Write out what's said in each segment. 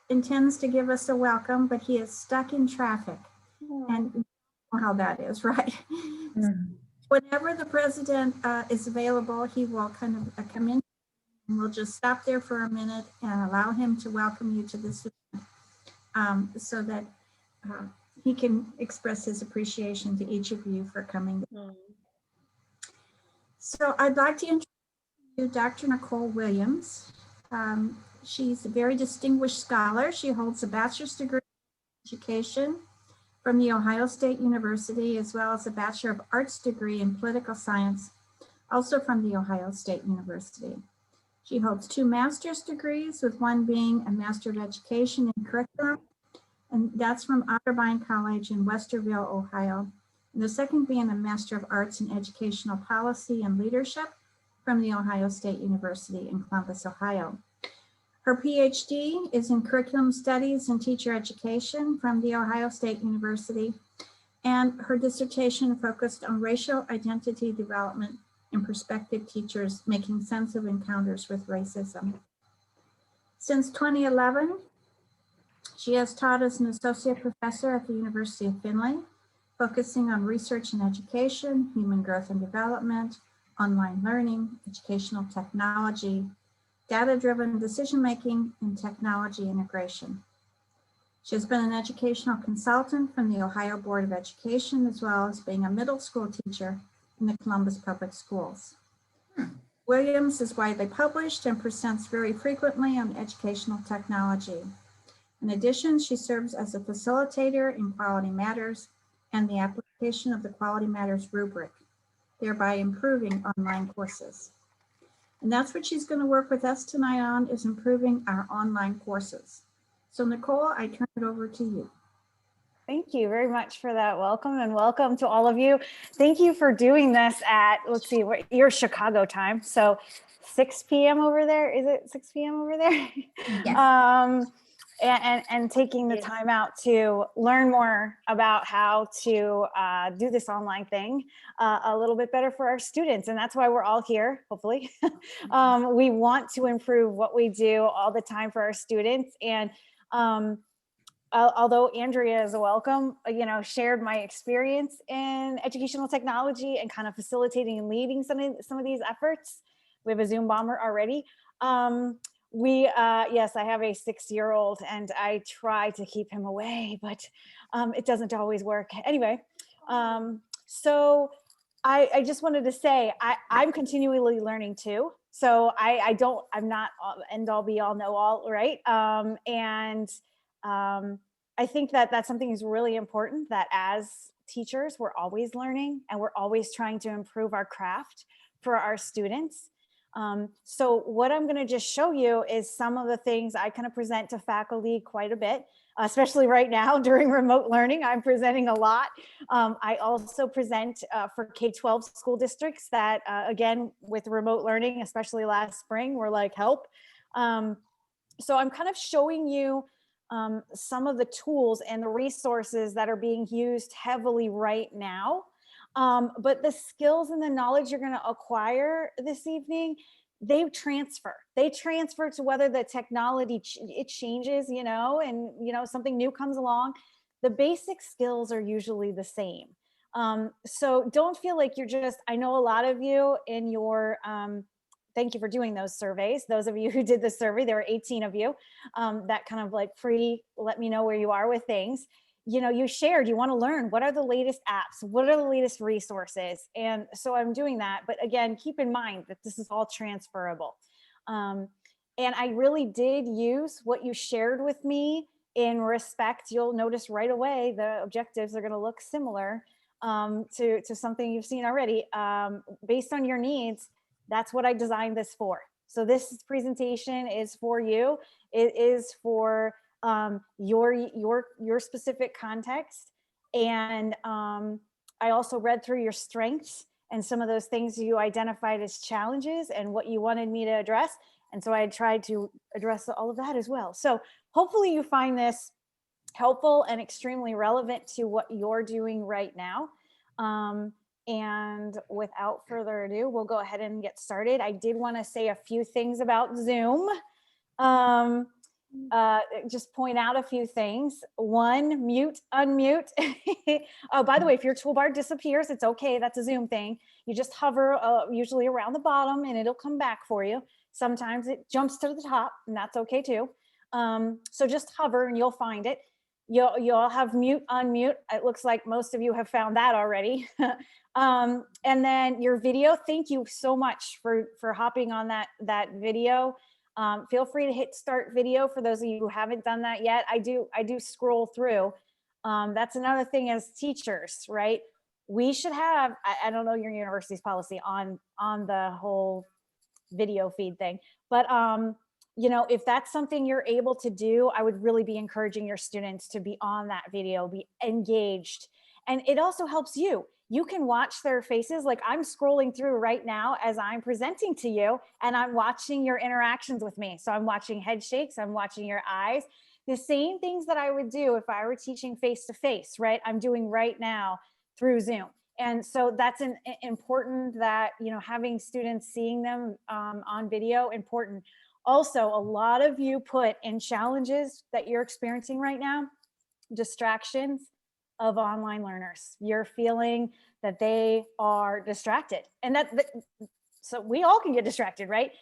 intends to give us a welcome, but he is stuck in traffic. And you know how that is, right? Whenever the president is available, he will kind of come in, and we'll just stop there for a minute and allow him to welcome you to this event, so that he can express his appreciation to each of you for coming. So I'd like to introduce you Dr. Nicole Williams. She's a very distinguished scholar. She holds a bachelor's degree in education from the Ohio State University, as well as a Bachelor of Arts degree in political science, also from the Ohio State University. She holds 2 master's degrees, with one being a Master of Education in Curriculum, and that's from Otterbein College in Westerville, Ohio. And the second being a Master of Arts in Educational Policy and Leadership from the Ohio State University in Columbus, Ohio. Her PhD is in Curriculum Studies and Teacher Education from the Ohio State University, and her dissertation focused on racial identity development in prospective teachers making sense of encounters with racism. Since 2011, she has taught as an associate professor at the University of Findlay, focusing on research and education, human growth and development, online learning, educational technology, data-driven decision-making, and technology integration. She has been an educational consultant from the Ohio Board of Education, as well as being a middle school teacher in the Columbus Public Schools. Williams is widely published and presents very frequently on educational technology. In addition, she serves as a facilitator in Quality Matters and the application of the Quality Matters rubric, thereby improving online courses. And that's what she's going to work with us tonight on, is improving our online courses. So Nicole, I turn it over to you. Thank you very much for that welcome, and welcome to all of you. Thank you for doing this at, let's see, what your Chicago time. So 6 p.m. over there. Is it 6 p.m. over there? Yes. And taking the time out to learn more about how to do this online thing a little bit better for our students. And that's why we're all here, hopefully. We want to improve what we do all the time for our students. And although Andrea is a welcome, shared my experience in educational technology and kind of facilitating and leading some of these efforts. We have a Zoom bomber already. Yes, I have a 6-year-old and I try to keep him away, but it doesn't always work. Anyway, so I just wanted to say, I'm continually learning too. So I'm not end all be all know all, right? I think that that's something that's really important, that as teachers, we're always learning and we're always trying to improve our craft for our students. So what I'm going to just show you is some of the things I kind of present to faculty quite a bit, especially right now during remote learning. I'm presenting a lot. I also present for K-12 school districts that, again, with remote learning, especially last spring, were like, help. So I'm kind of showing you some of the tools and the resources that are being used heavily right now. But the skills and the knowledge you're going to acquire this evening, they transfer to whether the technology, it changes, and, something new comes along. The basic skills are usually the same. So don't feel like you're just, I know a lot of you in your, thank you for doing those surveys. Those of you who did the survey, there were 18 of you, that kind of like let me know where you are with things. You shared, you want to learn, what are the latest apps? What are the latest resources? And so I'm doing that. But again, keep in mind that this is all transferable. And I really did use what you shared with me in respect. You'll notice right away, the objectives are going to look similar to something you've seen already. Based on your needs, that's what I designed this for. So this presentation is for you. It is for your specific context. And I also read through your strengths and some of those things you identified as challenges and what you wanted me to address. And so I tried to address all of that as well. So hopefully you find this helpful and extremely relevant to what you're doing right now. And without further ado, we'll go ahead and get started. I did want to say a few things about Zoom. just point out a few things. One, mute, unmute. Oh, by the way, if your toolbar disappears, it's okay. That's a Zoom thing. You just hover usually around the bottom and it'll come back for you. Sometimes it jumps to the top and that's okay too. So just hover and you'll find it. You'll have mute, unmute. It looks like most of you have found that already. And then your video, thank you so much for hopping on that video. Feel free to hit start video for those of you who haven't done that yet. I do scroll through. That's another thing as teachers, right? We should have, I don't know your university's policy on the whole video feed thing, but you know, if that's something you're able to do, I would really be encouraging your students to be on that video, be engaged. And it also helps you. You can watch their faces. Like I'm scrolling through right now as I'm presenting to you and I'm watching your interactions with me. So I'm watching head shakes, I'm watching your eyes, the same things that I would do if I were teaching face-to-face, right? I'm doing right now through Zoom. And so that's important that, you know, having students seeing them on video, important. Also, a lot of you put in challenges that you're experiencing right now, distractions of online learners. You're feeling that they are distracted and so we all can get distracted, right?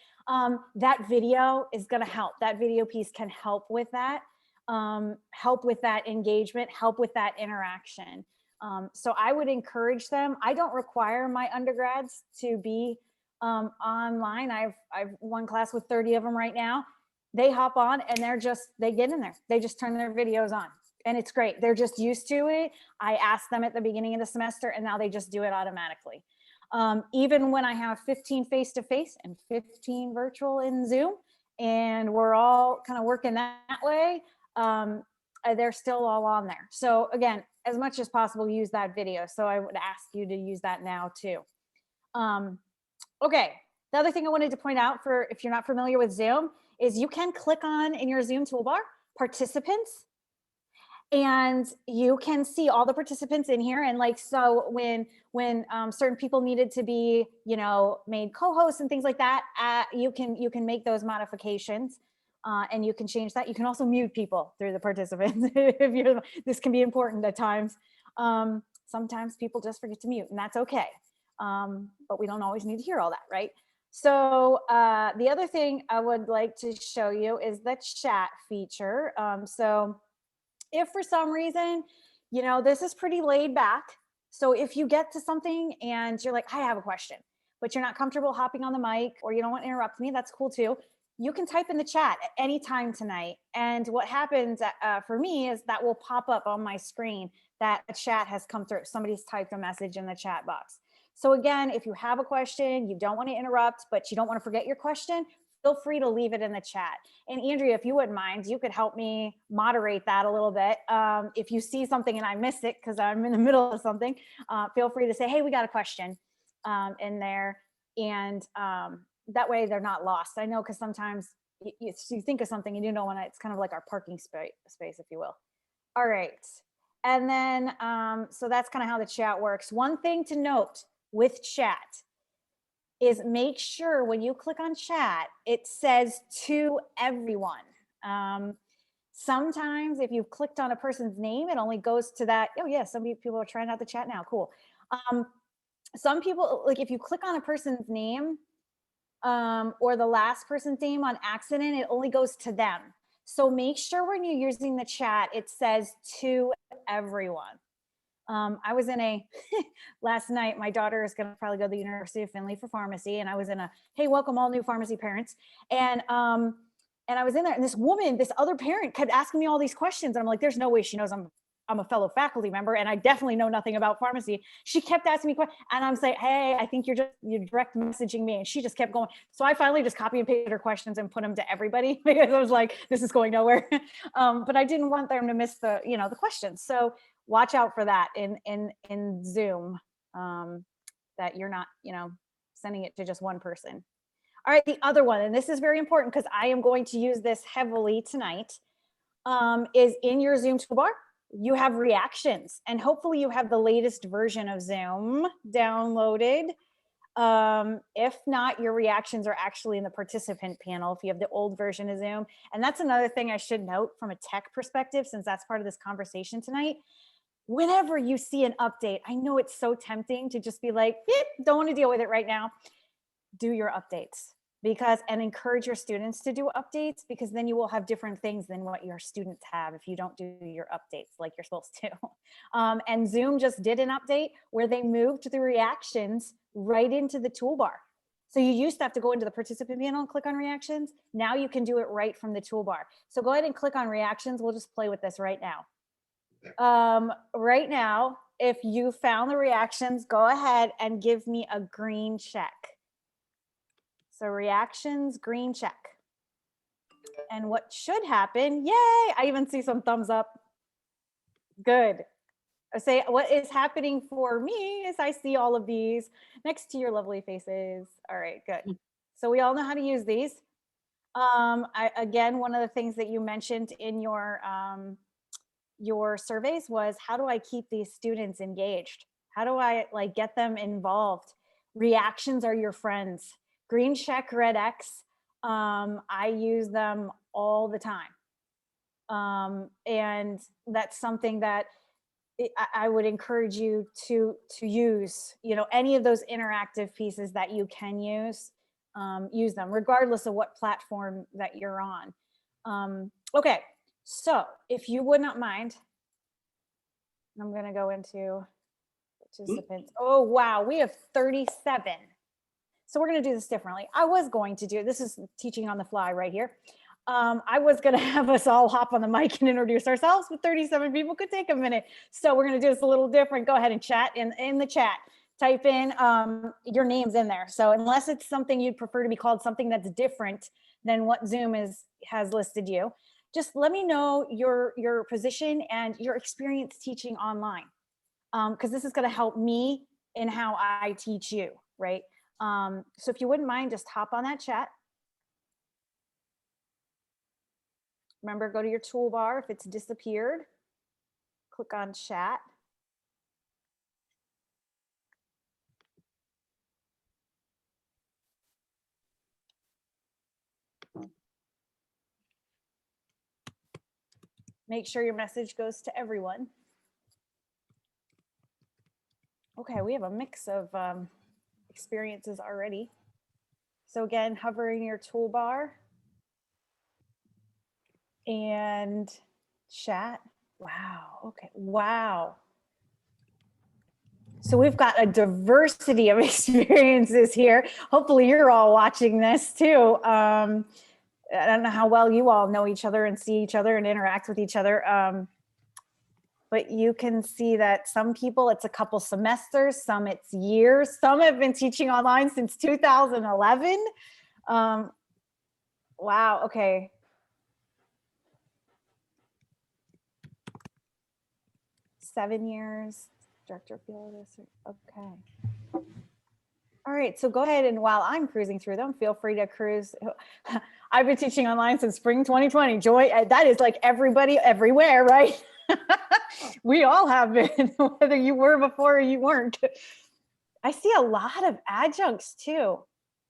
That video is going to help. That video piece can help with that, engagement, help with that interaction. So I would encourage them. I don't require my undergrads to be online. I've one class with 30 of them right now. They hop on and they get in there. They just turn their videos on. And it's great. They're just used to it. I asked them at the beginning of the semester and now they just do it automatically. Even when I have 15 face-to-face and 15 virtual in Zoom, and we're all kind of working that way, they're still all on there. So again, as much as possible, use that video. So I would ask you to use that now too. Okay, the other thing I wanted to point out for if you're not familiar with Zoom is you can click on in your Zoom toolbar, participants, and you can see all the participants in here. And like, so when certain people needed to be, you know, made co-hosts and things like that, you can make those modifications and you can change that. You can also mute people through the participants if this can be important at times. Sometimes people just forget to mute and that's okay. But we don't always need to hear all that, right? So the other thing I would like to show you is the chat feature. So if for some reason, you know, this is pretty laid back. So if you get to something and you're like, I have a question, but you're not comfortable hopping on the mic or you don't want to interrupt me, that's cool too. You can type in the chat at any time tonight. And what happens for me is that will pop up on my screen that a chat has come through. Somebody's typed a message in the chat box. So again, if you have a question, you don't want to interrupt, but you don't want to forget your question, feel free to leave it in the chat. And Andrea, if you wouldn't mind, you could help me moderate that a little bit. If you see something and I miss it because I'm in the middle of something, feel free to say, hey, we got a question in there. And that way they're not lost. I know because sometimes you think of something and you don't want to, it's kind of like our parking space, if you will. All right. And then, so that's kind of how the chat works. One thing to note with chat is make sure when you click on chat, it says to everyone. Sometimes if you've clicked on a person's name, it only goes to that. Oh yeah, some people are trying out the chat now, cool. Some people, like if you click on a person's name or the last person's name on accident, it only goes to them. So make sure when you're using the chat, it says to everyone. I was in a, last night, my daughter is going to probably go to the University of Findlay for pharmacy. And I was in a, hey, welcome all new pharmacy parents. And I was in there and this woman, this other parent kept asking me all these questions. And I'm like, there's no way she knows I'm a fellow faculty member and I definitely know nothing about pharmacy. She kept asking me questions and I'm saying, hey, I think you're direct messaging me. And she just kept going. So I finally just copy and pasted her questions and put them to everybody because I was like, this is going nowhere. But I didn't want them to miss the, the questions. So watch out for that in Zoom, that you're not, sending it to just one person. All right, the other one, and this is very important because I am going to use this heavily tonight, is in your Zoom toolbar, you have reactions, and hopefully you have the latest version of Zoom downloaded. If not, your reactions are actually in the participant panel if you have the old version of Zoom. And that's another thing I should note from a tech perspective, since that's part of this conversation tonight. Whenever you see an update, I know it's so tempting to just be like, don't want to deal with it right now. Do your updates and encourage your students to do updates, because then you will have different things than what your students have if you don't do your updates like you're supposed to. And Zoom just did an update where they moved the reactions right into the toolbar. So you used to have to go into the participant panel and click on reactions. Now you can do it right from the toolbar. So go ahead and click on reactions. We'll just play with this right now. Right now, if you found the reactions, go ahead and give me a green check. So reactions, green check. And what should happen, yay, I even see some thumbs up. Good. I say what is happening for me is I see all of these next to your lovely faces. All right, good. So we all know how to use these. Again, one of the things that you mentioned in your surveys was, how do I keep these students engaged? How do I get them involved? Reactions are your friends. Green check, red X. I use them all the time. And that's something that I would encourage you to use, any of those interactive pieces that you can use them regardless of what platform that you're on. Okay, so if you would not mind, I'm going to go into participants. Oh, wow, we have 37. So we're going to do this differently. I was going to do, this is teaching on the fly right here. I was going to have us all hop on the mic and introduce ourselves, but 37 people could take a minute. So we're going to do this a little different. Go ahead and chat in the chat. Type in your names in there. So unless it's something you'd prefer to be called something that's different than what Zoom has listed you, just let me know your position and your experience teaching online. Because this is going to help me in how I teach you, right? So if you wouldn't mind, just hop on that chat. Remember, go to your toolbar. If it's disappeared, click on chat. Make sure your message goes to everyone. Okay, we have a mix of experiences already. So again, hovering your toolbar and chat. Wow, okay, wow. So we've got a diversity of experiences here. Hopefully you're all watching this too. I don't know how well you all know each other and see each other and interact with each other. But you can see that some people, it's a couple semesters, some it's years, some have been teaching online since 2011. Wow, okay. Seven years, director of field, okay. All right, so go ahead and while I'm cruising through them, feel free to cruise. I've been teaching online since spring 2020. Joy, that is like everybody everywhere, right? We all have been, whether you were before or you weren't. I see a lot of adjuncts too.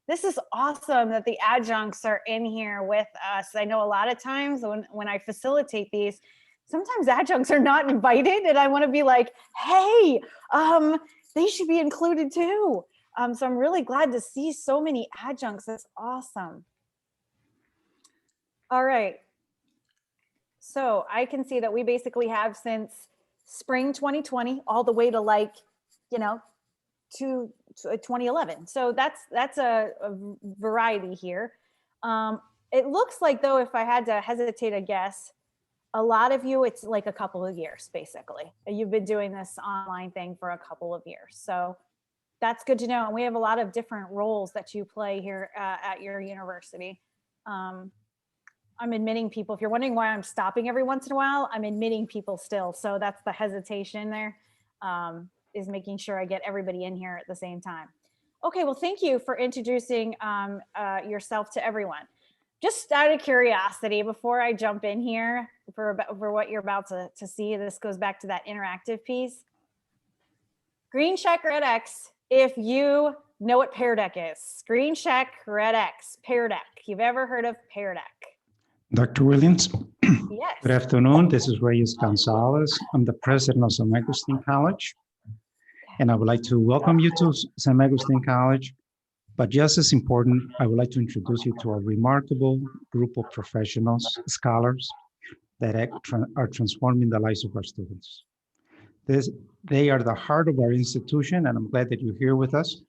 This is awesome that the adjuncts are in here with us. I know a lot of times when I facilitate these, sometimes adjuncts are not invited and I want to be like, hey, they should be included too. So I'm really glad to see so many adjuncts. That's awesome. All right. So I can see that we basically have since spring 2020 all the way to to 2011. So that's a variety here. It looks like though, if I had to hesitate a guess, a lot of you, it's like a couple of years, basically. You've been doing this online thing for a couple of years. So that's good to know. And we have a lot of different roles that you play here at your university. I'm admitting people. If you're wondering why I'm stopping every once in a while, I'm admitting people still. So that's the hesitation there, is making sure I get everybody in here at the same time. Okay, well, thank you for introducing yourself to everyone. Just out of curiosity, before I jump in here for what you're about to see, this goes back to that interactive piece. Green check, red X if you know what PearDeck is. Screen check, Red X, PearDeck. You've ever heard of PearDeck? Dr. Williams, Yes. good afternoon. This is Reyes Gonzalez. I'm the president of San Agustin College, and I would like to welcome you to San Agustin College. But just as important, I would like to introduce you to a remarkable group of professionals, scholars, that are transforming the lives of our students. They are the heart of our institution, and I'm glad that you're here with us.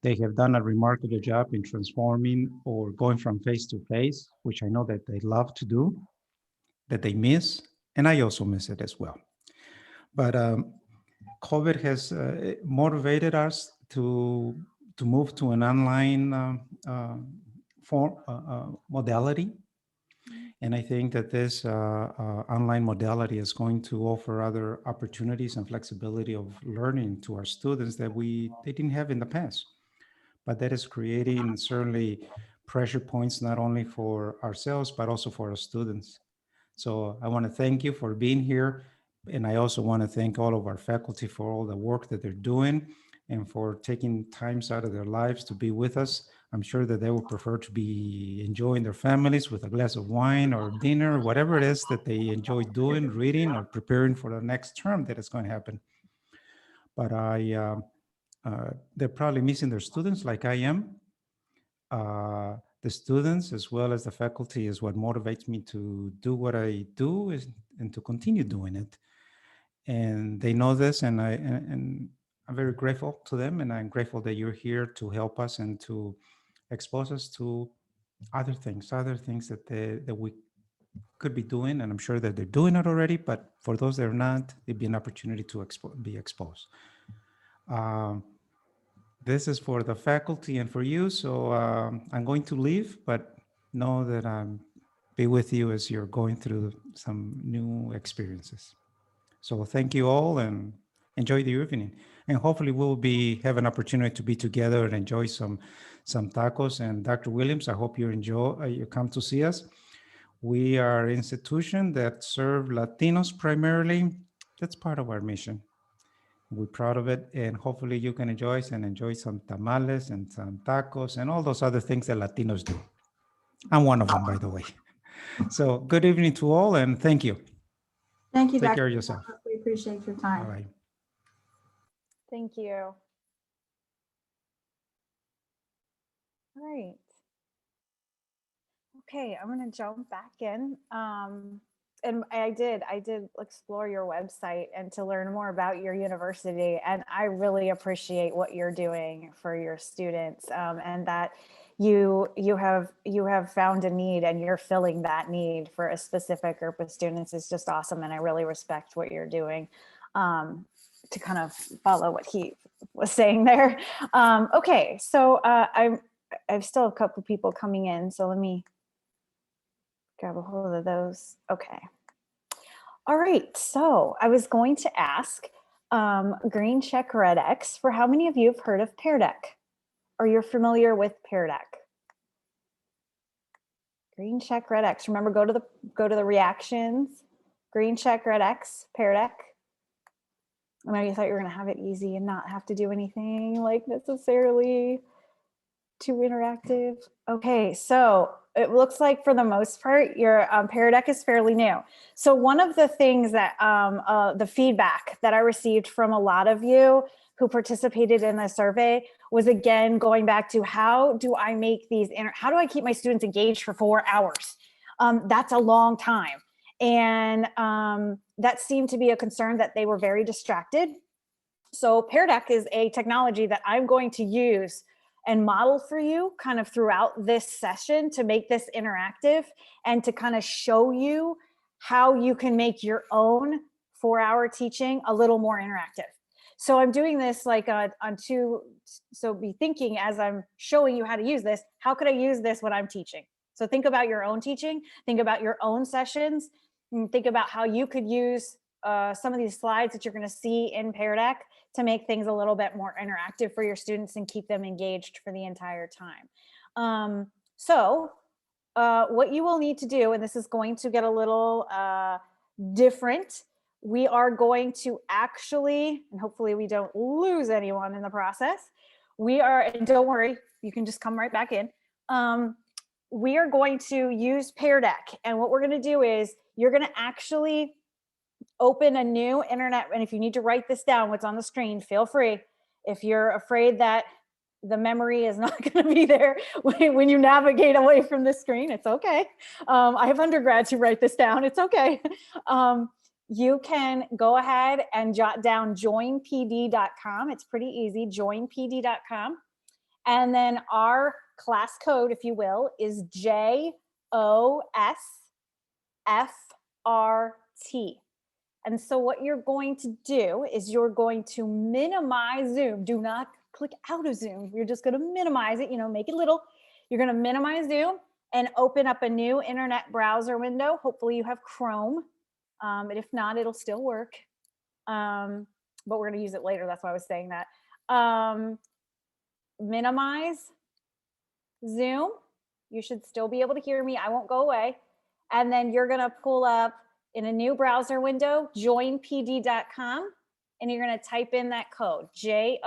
They have done a remarkable job in transforming or going from face to face, which I know that they love to do, that they miss, and I also miss it as well. But COVID has motivated us to move to an online modality. And I think that this online modality is going to offer other opportunities and flexibility of learning to our students that they didn't have in the past. But that is creating certainly pressure points, not only for ourselves, but also for our students. So I want to thank you for being here. And I also want to thank all of our faculty for all the work that they're doing and for taking times out of their lives to be with us. I'm sure that they would prefer to be enjoying their families with a glass of wine or dinner, whatever it is that they enjoy doing, reading or preparing for the next term that is going to happen. But they're probably missing their students like I am. The students as well as the faculty is what motivates me to do what I do and to continue doing it. And they know this, and I'm very grateful to them, and I'm grateful that you're here to help us and to expose us to other things that we could be doing. And I'm sure that they're doing it already, but for those that are not, it'd be an opportunity to be exposed. This is for the faculty and for you. So I'm going to leave, but know that I'm be with you as you're going through some new experiences. So thank you all and enjoy the evening. And hopefully we'll have an opportunity to be together and enjoy some tacos. And Dr. Williams, I hope you come to see us. We are an institution that serve Latinos primarily. That's part of our mission. We're proud of it, and hopefully you can enjoy some tamales and some tacos and all those other things that Latinos do. I'm one of them, by the way. So good evening to all, and thank you. Thank you, Take Dr. care of yourself. We appreciate your time. All right. Thank you. All right. Okay, I'm going to jump back in. And I did explore your website and to learn more about your university. And I really appreciate what you're doing for your students, and that you have found a need and you're filling that need for a specific group of students is just awesome. And I really respect what you're doing, to kind of follow what he was saying there. Okay, so I've still a couple people coming in, so let me grab a hold of those. Okay. All right. So I was going to ask green check red X for how many of you have heard of PearDeck or you're familiar with PearDeck? Green check red X. Remember, go to the reactions. Green check red X, PearDeck. I know you thought you were going to have it easy and not have to do anything like necessarily too interactive. Okay, so it looks like for the most part, your PearDeck is fairly new. So one of the things that the feedback that I received from a lot of you who participated in the survey was, again, going back to how do I keep my students engaged for 4 hours? That's a long time. And that seemed to be a concern, that they were very distracted. So PearDeck is a technology that I'm going to use and model for you kind of throughout this session to make this interactive and to kind of show you how you can make your own 4-hour teaching a little more interactive. So I'm doing this like so be thinking as I'm showing you how to use this, how could I use this when I'm teaching? So think about your own teaching, think about your own sessions, and think about how you could use some of these slides that you're going to see in PearDeck to make things a little bit more interactive for your students and keep them engaged for the entire time. So what you will need to do, and this is going to get a little different, we are going to actually, and hopefully we don't lose anyone in the process. We are, and don't worry, you can just come right back in. We are going to use PearDeck. And what we're going to do is you're going to actually open a new internet. And if you need to write this down, what's on the screen, feel free. If you're afraid that the memory is not going to be there when you navigate away from the screen, it's okay. I have undergrads who write this down. It's okay. You can go ahead and jot down joinpd.com. It's pretty easy, joinpd.com. And then our class code, if you will, is JOSFRT. And so what you're going to do is you're going to minimize Zoom. Do not click out of Zoom. You're just going to minimize it, make it little. You're going to minimize Zoom and open up a new internet browser window. Hopefully you have Chrome. And if not, it'll still work. But we're going to use it later. That's why I was saying that. Minimize Zoom. You should still be able to hear me. I won't go away. And then you're going to pull up in a new browser window, joinpd.com, and you're going to type in that code, JOSFRT.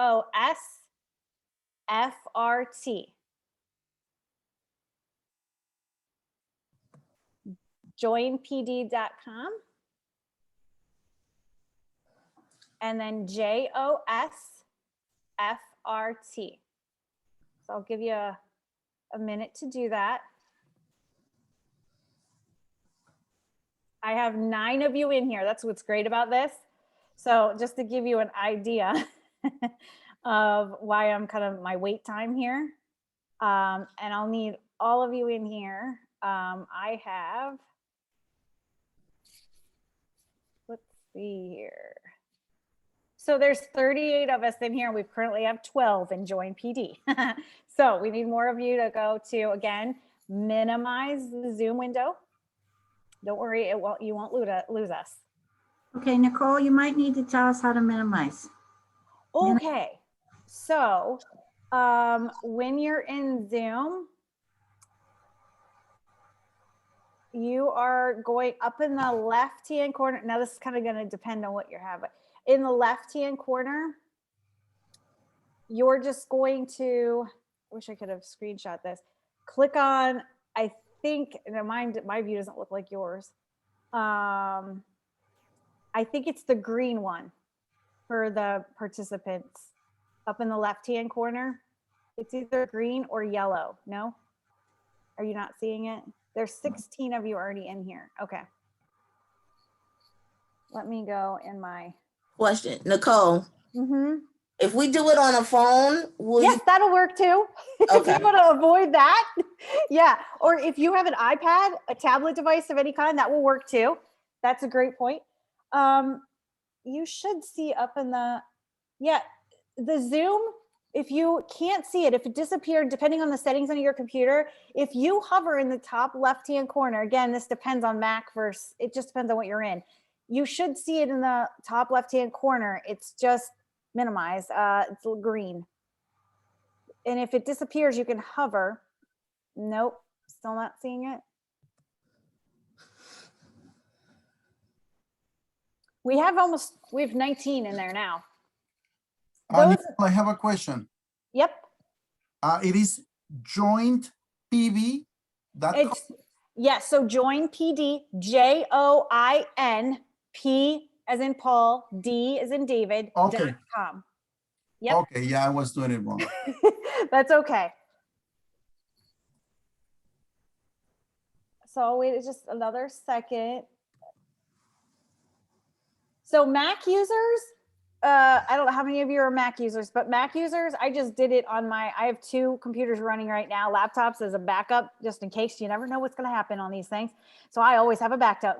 joinpd.com. And then JOSFRT. So I'll give you a minute to do that. I have 9 of you in here. That's what's great about this. So just to give you an idea of why I'm kind of my wait time here. And I'll need all of you in here. I have, let's see here. So there's 38 of us in here. We currently have 12 in Join PD. So we need more of you to go to, again, minimize the Zoom window. Don't worry, you won't lose us. Okay, Nicole, you might need to tell us how to minimize. Okay, so when you're in Zoom, you are going up in the left-hand corner. Now this is kind of going to depend on what you have. In the left-hand corner, you're just going to, I wish I could have screenshot this. Click on, I think, my view doesn't look like yours. I think it's the green one for the participants up in the left-hand corner. It's either green or yellow. No? Are you not seeing it? There's 16 of you already in here. Okay. Let me go in my question. Nicole, mm-hmm. If we do it on a phone, will yes, that'll work too. Okay. If you want to avoid that, yeah. Or if you have an iPad, a tablet device of any kind, that will work too. That's a great point. You should see up in the, the Zoom, if you can't see it, if it disappeared, depending on the settings on your computer, if you hover in the top left-hand corner, again, this depends on Mac versus, it just depends on what you're in. You should see it in the top left-hand corner. It's just minimize, it's green. And if it disappears, you can hover. Nope, still not seeing it. We have 19 in there now. Nicole, I have a question. Yep. It is joinpd.com. Yes, so join PD, JOINP as in Paul, D as in David, Okay. .com. Yep. Okay, yeah, I was doing it wrong. That's okay. So I'll wait just another second. So Mac users, I don't know how many of you are Mac users, but Mac users, I just did it on I have 2 computers running right now, laptops as a backup, just in case. You never know what's going to happen on these things. So I always have a backup.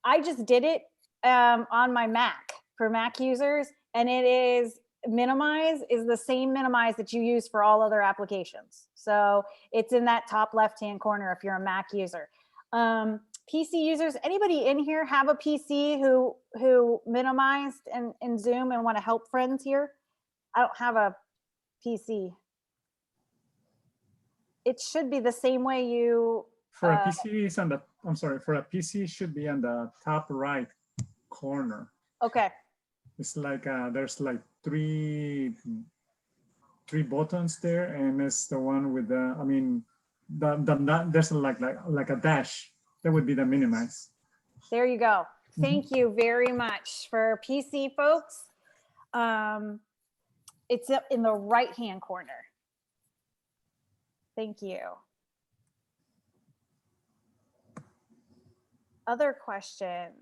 I just did it on my Mac for Mac users, and it is minimize is the same minimize that you use for all other applications. So it's in that top left-hand corner if you're a Mac user. PC users, anybody in here have a PC who minimized in Zoom and want to help friends here? I don't have a PC. It should be the same way you. For a PC is on the, I'm sorry, for a PC should be on the top right. corner. Okay. It's like there's like three buttons there, and it's the one with the, I mean, there's like a dash. That would be the minimize. There you go. Thank you very much. For PC folks, it's up in the right-hand corner. Thank you. Other questions?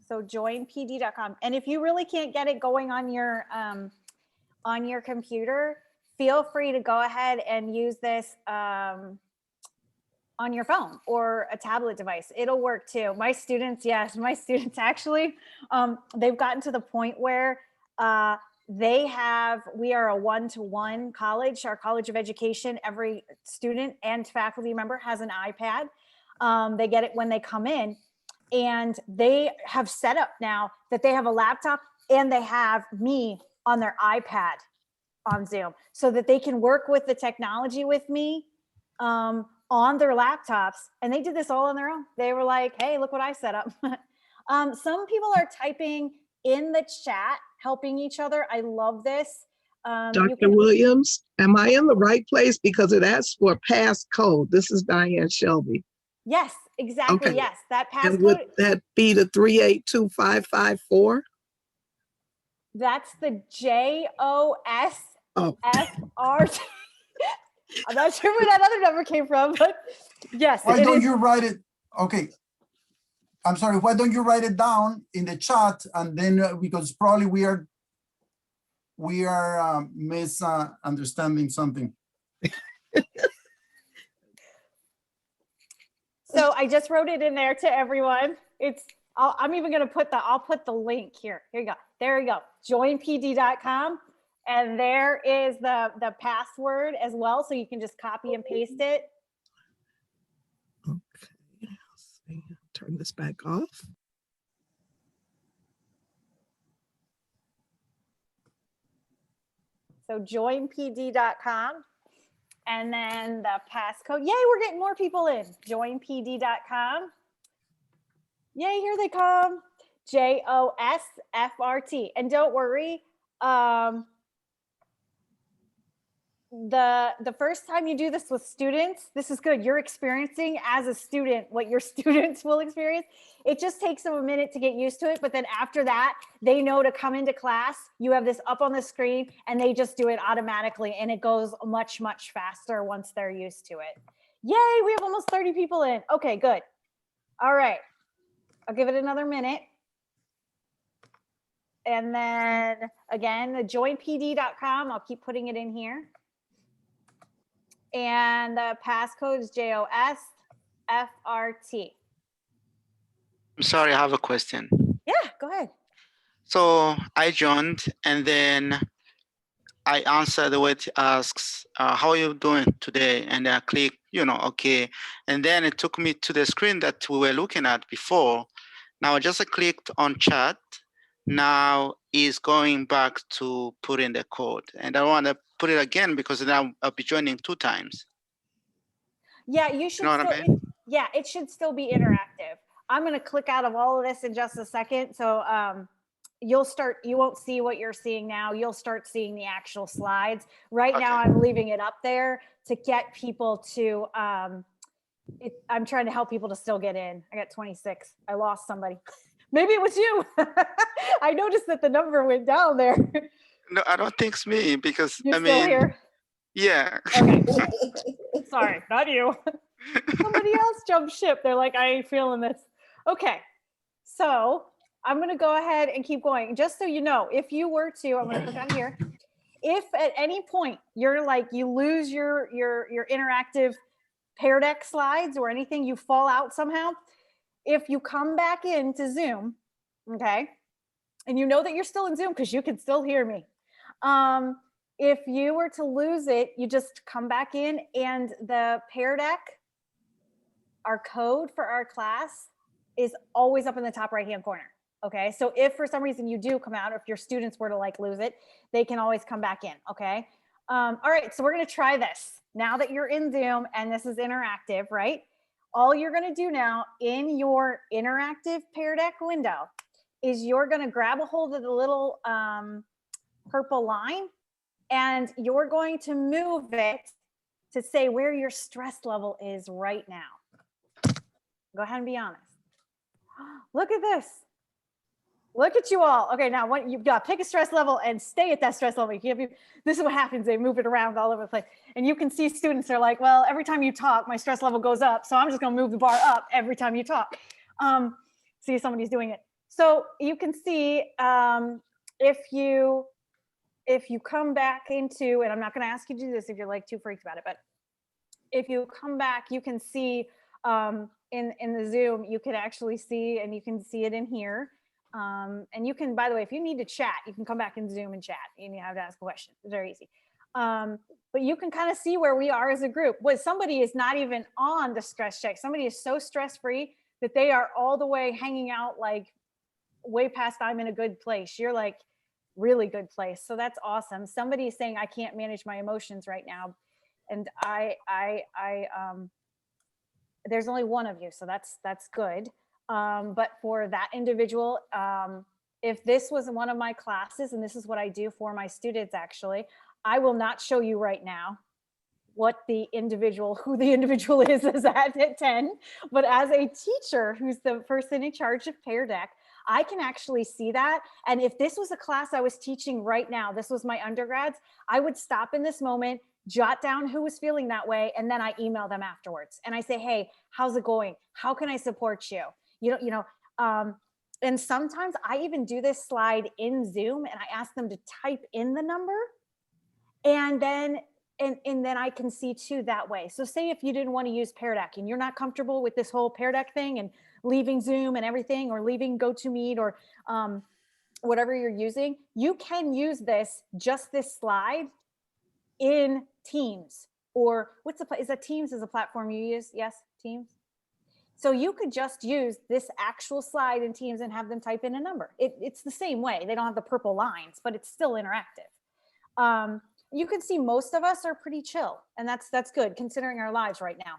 So joinpd.com. And if you really can't get it going on your computer, feel free to go ahead and use this on your phone or a tablet device. It'll work too. My students, yes, my students actually, they've gotten to the point where we are a one-to-one college. Our College of Education, every student and faculty member has an iPad. They get it when they come in, and they have set up now that they have a laptop and they have me on their iPad on Zoom so that they can work with the technology with me on their laptops. And they did this all on their own. They were like, hey, look what I set up. Some people are typing in the chat, helping each other. I love this. Dr. Williams, am I in the right place? Because it asks for a passcode. This is Diane Shelby. Yes, exactly. Okay. Yes, that And would passcode. that be the 382554? That's the JOSFR. Oh. I'm not sure where that other number came from, but yes. Why it don't is. you write it? Okay. I'm sorry, why don't you write it down in the chat, and then because probably we are misunderstanding something. So I just wrote it in there to everyone. I'm even going to I'll put the link here. Here you go. There you go. Joinpd.com. And there is the password as well. So you can just copy and paste it. Okay, let's see. Turn this back off. So joinpd.com. And then the passcode. Yay, we're getting more people in. Joinpd.com. Yay, here they come. JOSFRT. And don't worry, the first time you do this with students, this is good. You're experiencing as a student what your students will experience. It just takes them a minute to get used to it. But then after that, they know to come into class. You have this up on the screen and they just do it automatically. And it goes much, much faster once they're used to it. Yay, we have almost 30 people in. Okay, good. All right. I'll give it another minute. And then again, the joinpd.com. I'll keep putting it in here. And the passcode is JOSFRT. I'm sorry, I have a question. Yeah, go ahead. So I joined and then I answered the way it asks, how are you doing today? And I click, okay. And then it took me to the screen that we were looking at before. Now I just clicked on chat. Now is going back to put in the code. And I want to put it again because now I'll be joining 2 times. Yeah, you should. You know what I mean? Yeah, it should still be interactive. I'm going to click out of all of this in just a second. So you won't see what you're seeing now. You'll start seeing the actual slides. Right Okay. now, I'm leaving it up there to get people to, I'm trying to help people to still get in. I got 26. I lost somebody. Maybe it was you. I noticed that the number went down there. No, I don't think it's me because You're I still mean, here? yeah. Okay. Sorry, not you. Somebody else jumped ship. They're like, I ain't feeling this. Okay. So I'm going to go ahead and keep going. Just so you know, if you were to, I'm going to click on here. If at any point you're like, you lose your interactive PearDeck slides or anything, you fall out somehow, if you come back into Zoom, okay, and you know that you're still in Zoom because you can still hear me. If you were to lose it, you just come back in and the PearDeck, our code for our class is always up in the top right-hand corner. Okay, so if for some reason you do come out, or if your students were to like lose it, they can always come back in, okay? All right, so we're gonna try this. Now that you're in Zoom and this is interactive, right? all you're gonna do now in your interactive PearDeck window is you're gonna grab a hold of the little purple line, and you're going to move it to say where your stress level is right now. Go ahead and be honest. Look at this. Look at you all. Okay, now what you've got, pick a stress level and stay at that stress level. This is what happens. They move it around all over the place. And you can see students are like, well, every time you talk, my stress level goes up. So I'm just gonna move the bar up every time you talk. See, somebody's doing it. So you can see if you come back into, and I'm not gonna ask you to do this if you're like too freaked about it, but if you come back, you can see in the Zoom, you can actually see, and you can see it in here. And you can, by the way, if you need to chat, you can come back in Zoom and chat, and you have to ask a question. It's very easy. But you can kind of see where we are as a group. When somebody is not even on the stress check, somebody is so stress-free that they are all the way hanging out, like way past I'm in a good place. You're like really good place. So that's awesome. Somebody is saying, I can't manage my emotions right now. And there's only one of you, so that's good. But for that individual, if this was one of my classes, and this is what I do for my students, actually, I will not show you right now who the individual is at 10, but as a teacher who's the person in charge of PearDeck, I can actually see that. And if this was a class I was teaching right now, this was my undergrads, I would stop in this moment, jot down who was feeling that way, and then I email them afterwards. And I say, hey, how's it going? How can I support you? And sometimes I even do this slide in Zoom, and I ask them to type in the number, and then I can see too that way. So say if you didn't want to use PearDeck and you're not comfortable with this whole PearDeck thing and leaving Zoom and everything, or leaving GoToMeet, or whatever you're using, you can use this slide in Teams, or is that Teams is a platform you use? Yes, Teams. So you could just use this actual slide in Teams and have them type in a number. It's the same way. They don't have the purple lines, but it's still interactive. You can see most of us are pretty chill, and that's good considering our lives right now,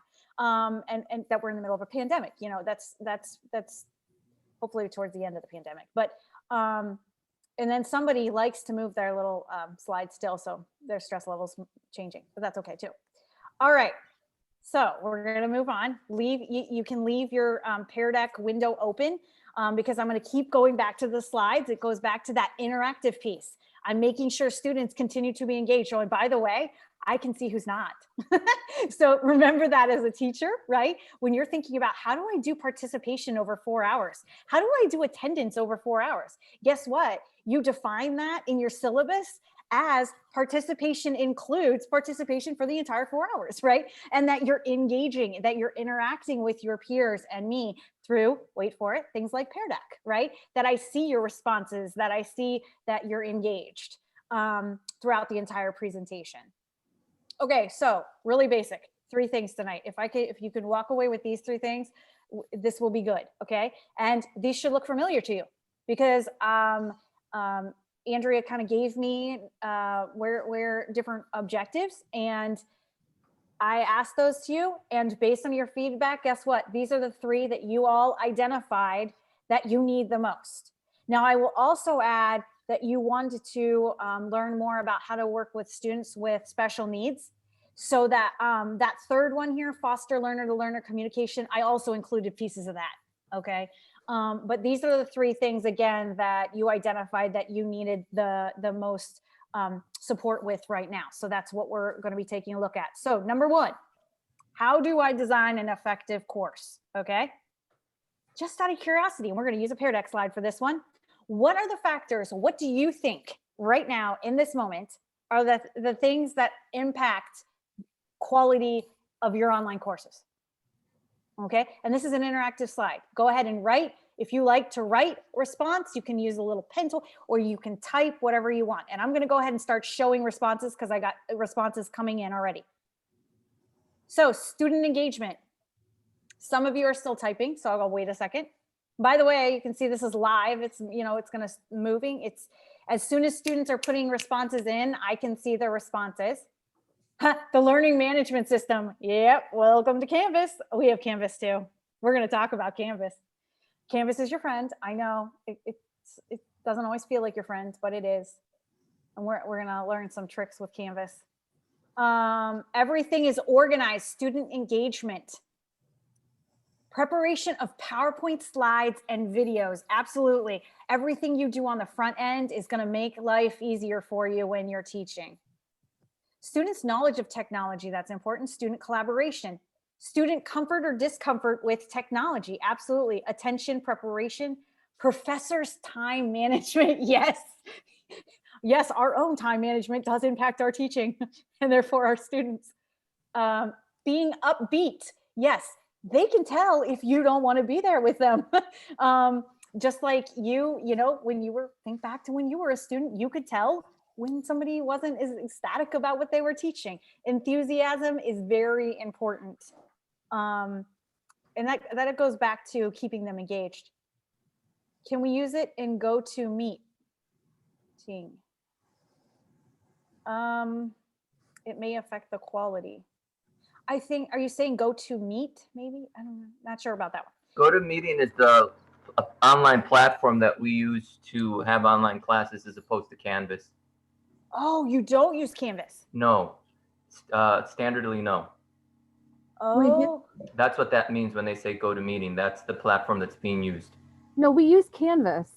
and that we're in the middle of a pandemic. That's hopefully towards the end of the pandemic. But and then somebody likes to move their little slide still, so their stress levels changing, but that's okay too. All right. So we're going to move on. You can leave your PearDeck window open because I'm going to keep going back to the slides. It goes back to that interactive piece. I'm making sure students continue to be engaged. Oh, and by the way, I can see who's not. So remember that as a teacher, right? When you're thinking about how do I do participation over 4 hours? How do I do attendance over 4 hours? Guess what? You define that in your syllabus as participation includes participation for the entire 4 hours, right? And that you're engaging, that you're interacting with your peers and me through, wait for it, things like PearDeck, right? That I see your responses, that I see that you're engaged throughout the entire presentation. Okay, so really basic, 3 things tonight. If you can walk away with these 3 things, this will be good, okay? And these should look familiar to you because Andrea kind of gave me where different objectives, and I asked those to you, and based on your feedback, guess what? These are the 3 that you all identified that you need the most. Now, I will also add that you wanted to learn more about how to work with students with special needs. So that that 3rd one here, foster learner to learner communication, I also included pieces of that, okay? But these are the 3 things, again, that you identified that you needed the most support with right now. So that's what we're going to be taking a look at. So number 1, how do I design an effective course? Okay. Just out of curiosity, and we're going to use a PearDeck slide for this one. What are the factors? What do you think right now in this moment are the things that impact quality of your online courses? Okay, and this is an interactive slide. Go ahead and write. If you like to write response, you can use a little pencil, or you can type whatever you want. And I'm going to go ahead and start showing responses because I got responses coming in already. So student engagement. Some of you are still typing, so I'll go wait a second. By the way, you can see this is live. It's, it's going to moving. It's as soon as students are putting responses in, I can see their responses. The learning management system. Yep. Welcome to Canvas. We have Canvas too. We're going to talk about Canvas. Canvas is your friend. I know it doesn't always feel like your friend, but it is. And we're going to learn some tricks with Canvas. Everything is organized. Student engagement. Preparation of PowerPoint slides and videos. Absolutely. Everything you do on the front end is going to make life easier for you when you're teaching. Students' knowledge of technology, that's important. Student collaboration. Student comfort or discomfort with technology. Absolutely. Attention, preparation. Professors' time management. Yes. Yes, our own time management does impact our teaching and therefore our students. Being upbeat. Yes, they can tell if you don't want to be there with them. Just like you know, when you were, think back to when you were a student, you could tell when somebody wasn't as ecstatic about what they were teaching. Enthusiasm is very important. And that goes back to keeping them engaged. Can we use it in GoToMeeting? It may affect the quality. I think, are you saying GoToMeet maybe? I don't know, not sure about that one. GoToMeeting is the online platform that we use to have online classes as opposed to Canvas. Oh, you don't use Canvas? No, standardly no. Oh, That's what that means when they say GoToMeeting. That's the platform that's being used. No, we use Canvas.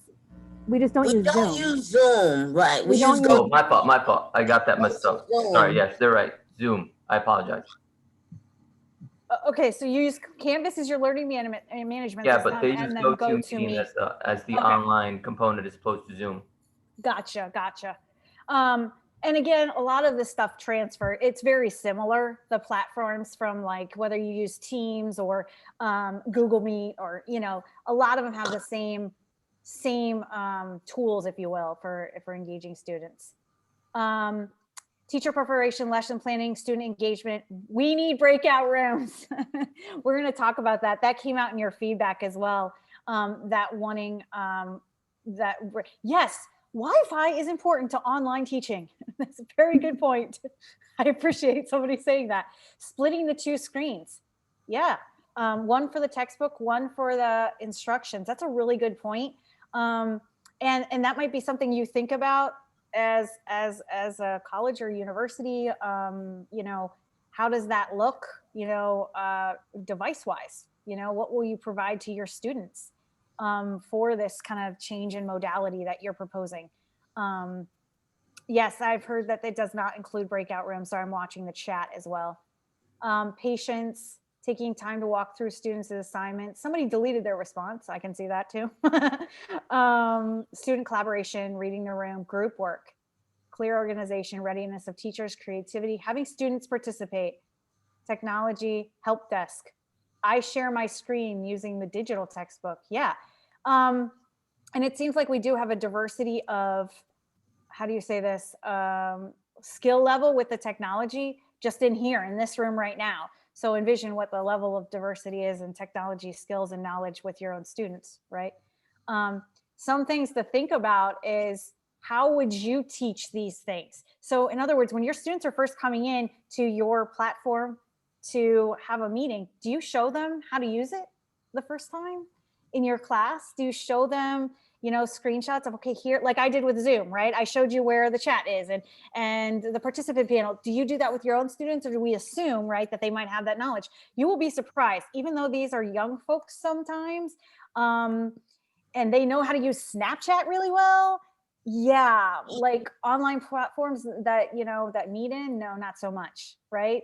We just don't We use don't Zoom. use Zoom, right? We We don't use use- Go. Oh, my fault. I got that messed up. Zoom. Sorry, yes, they're right. Zoom. I apologize. okay. So you use Canvas as your learning management Yeah, system, but they use and then GoToMeeting GoToMeet. as the Okay. online component as opposed to Zoom. Gotcha. And again, a lot of this stuff transfer. It's very similar. The platforms from like whether you use Teams or Google Meet, or a lot of them have the same tools, if you will, for engaging students. Teacher preparation, lesson planning, student engagement. We need breakout rooms. We're going to talk about that. That came out in your feedback as well. Yes, Wi-Fi is important to online teaching. That's a very good point. I appreciate somebody saying that. Splitting the two screens. Yeah. One for the textbook, one for the instructions. That's a really good point. And that might be something you think about as a college or university. How does that look, device wise? What will you provide to your students for this kind of change in modality that you're proposing? Yes, I've heard that it does not include breakout rooms, so I'm watching the chat as well. Patience, taking time to walk through students' assignments. Somebody deleted their response. I can see that too. Student collaboration, reading the room, group work, clear organization, readiness of teachers, creativity, having students participate, technology, help desk. I share my screen using the digital textbook. Yeah. And it seems like we do have a diversity of, how do you say this, skill level with the technology just in here in this room right now. So envision what the level of diversity is in technology skills and knowledge with your own students, right? Some things to think about is, how would you teach these things? So in other words, when your students are first coming in to your platform to have a meeting, do you show them how to use it the first time in your class? Do you show them, screenshots of, okay, here, like I did with Zoom, right? I showed you where the chat is and the participant panel. Do you do that with your own students, or do we assume, right, that they might have that knowledge? You will be surprised, even though these are young folks sometimes, and they know how to use Snapchat really well. Yeah, like online platforms that, that meet in, no, not so much, right?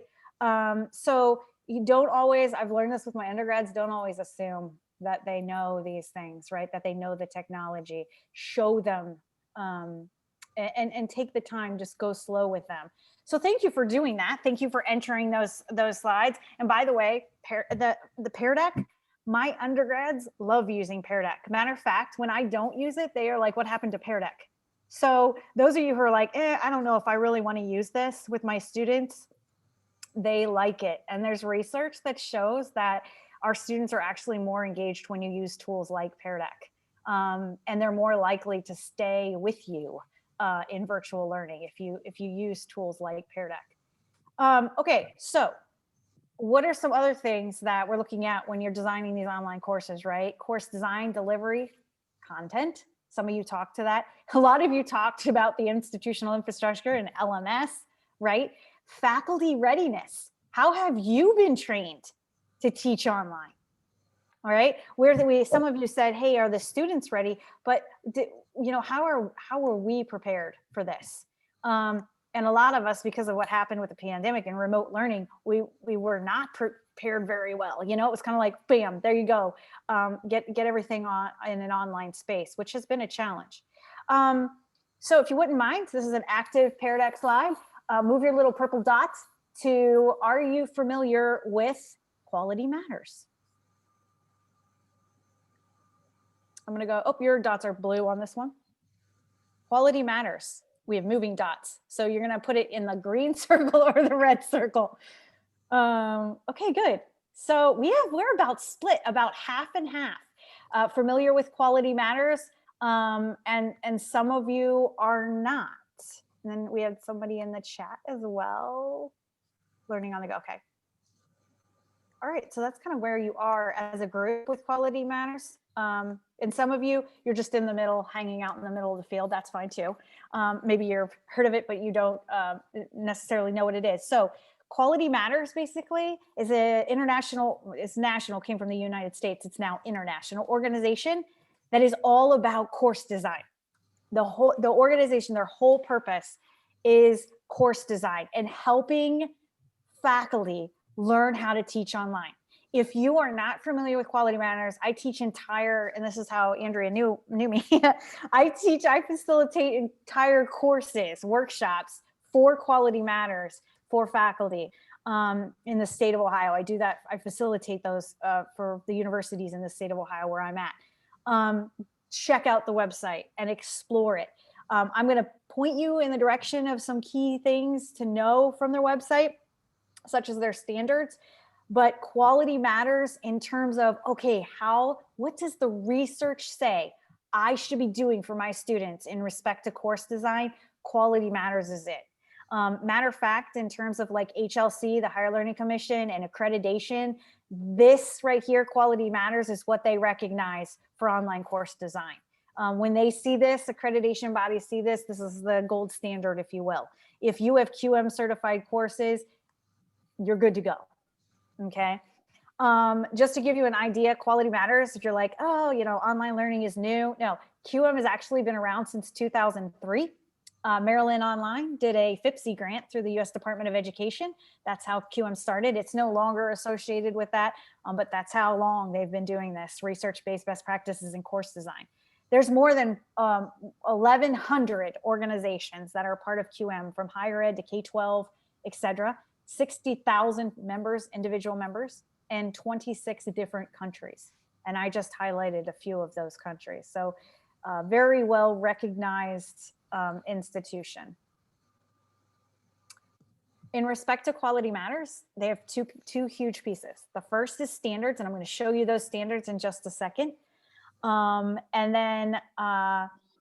So you don't always, I've learned this with my undergrads, don't always assume that they know these things, right? That they know the technology. Show them and take the time, just go slow with them. So thank you for doing that. Thank you for entering those slides. And by the way, the PearDeck, my undergrads love using PearDeck. Matter of fact, when I don't use it, they are like, what happened to PearDeck? So those of you who are like, I don't know if I really want to use this with my students, they like it. And there's research that shows that our students are actually more engaged when you use tools like PearDeck. And they're more likely to stay with you in virtual learning if you use tools like PearDeck. Okay, so what are some other things that we're looking at when you're designing these online courses, right? Course design, delivery, content. Some of you talked to that. A lot of you talked about the institutional infrastructure and LMS, right? Faculty readiness. How have you been trained to teach online? All right, some of you said, hey, are the students ready? But how are we prepared for this? And a lot of us, because of what happened with the pandemic and remote learning, we were not prepared very well. It was kind of like, bam, there you go. Get everything on in an online space, which has been a challenge. So if you wouldn't mind, this is an active PearDeck slide. Move your little purple dots to, are you familiar with Quality Matters? I'm gonna go, your dots are blue on this one. Quality Matters. We have moving dots. So you're gonna put it in the green circle or the red circle. Okay, good. So we're about split, about half and half. Familiar with Quality Matters, and some of you are not. And then we have somebody in the chat as well. Learning on the go, okay. All right, so that's kind of where you are as a group with Quality Matters. And some of you, you're just in the middle, hanging out in the middle of the field. That's fine too. Maybe you've heard of it, but you don't necessarily know what it is. So Quality Matters basically is it's national, came from the United States. It's now international organization that is all about course design. The organization, their whole purpose is course design and helping faculty learn how to teach online. If you are not familiar with Quality Matters, I teach and this is how Andrea knew me. I facilitate entire courses, workshops for Quality Matters for faculty in the state of Ohio. I do that. I facilitate those for the universities in the state of Ohio where I'm at. Check out the website and explore it. I'm going to point you in the direction of some key things to know from their website, such as their standards. But Quality Matters in terms of, okay, what does the research say I should be doing for my students in respect to course design? Quality Matters is it. Matter of fact, in terms of like HLC, the Higher Learning Commission, and accreditation, this right here, Quality Matters, is what they recognize for online course design. When they see this, accreditation bodies see this, this is the gold standard, if you will. If you have QM certified courses, you're good to go. Okay. Just to give you an idea, Quality Matters, if you're like, oh, online learning is new. No, QM has actually been around since 2003. Maryland Online did a FIPSI grant through the U.S. Department of Education. That's how QM started. It's no longer associated with that, but that's how long they've been doing this, research-based best practices in course design. There's more than 1,100 organizations that are part of QM, from higher ed to K-12, et cetera. 60,000 members, individual members, in 26 different countries. And I just highlighted a few of those countries. So very well recognized institution. In respect to Quality Matters, they have two huge pieces. The first is standards, and I'm going to show you those standards in just a second. And then,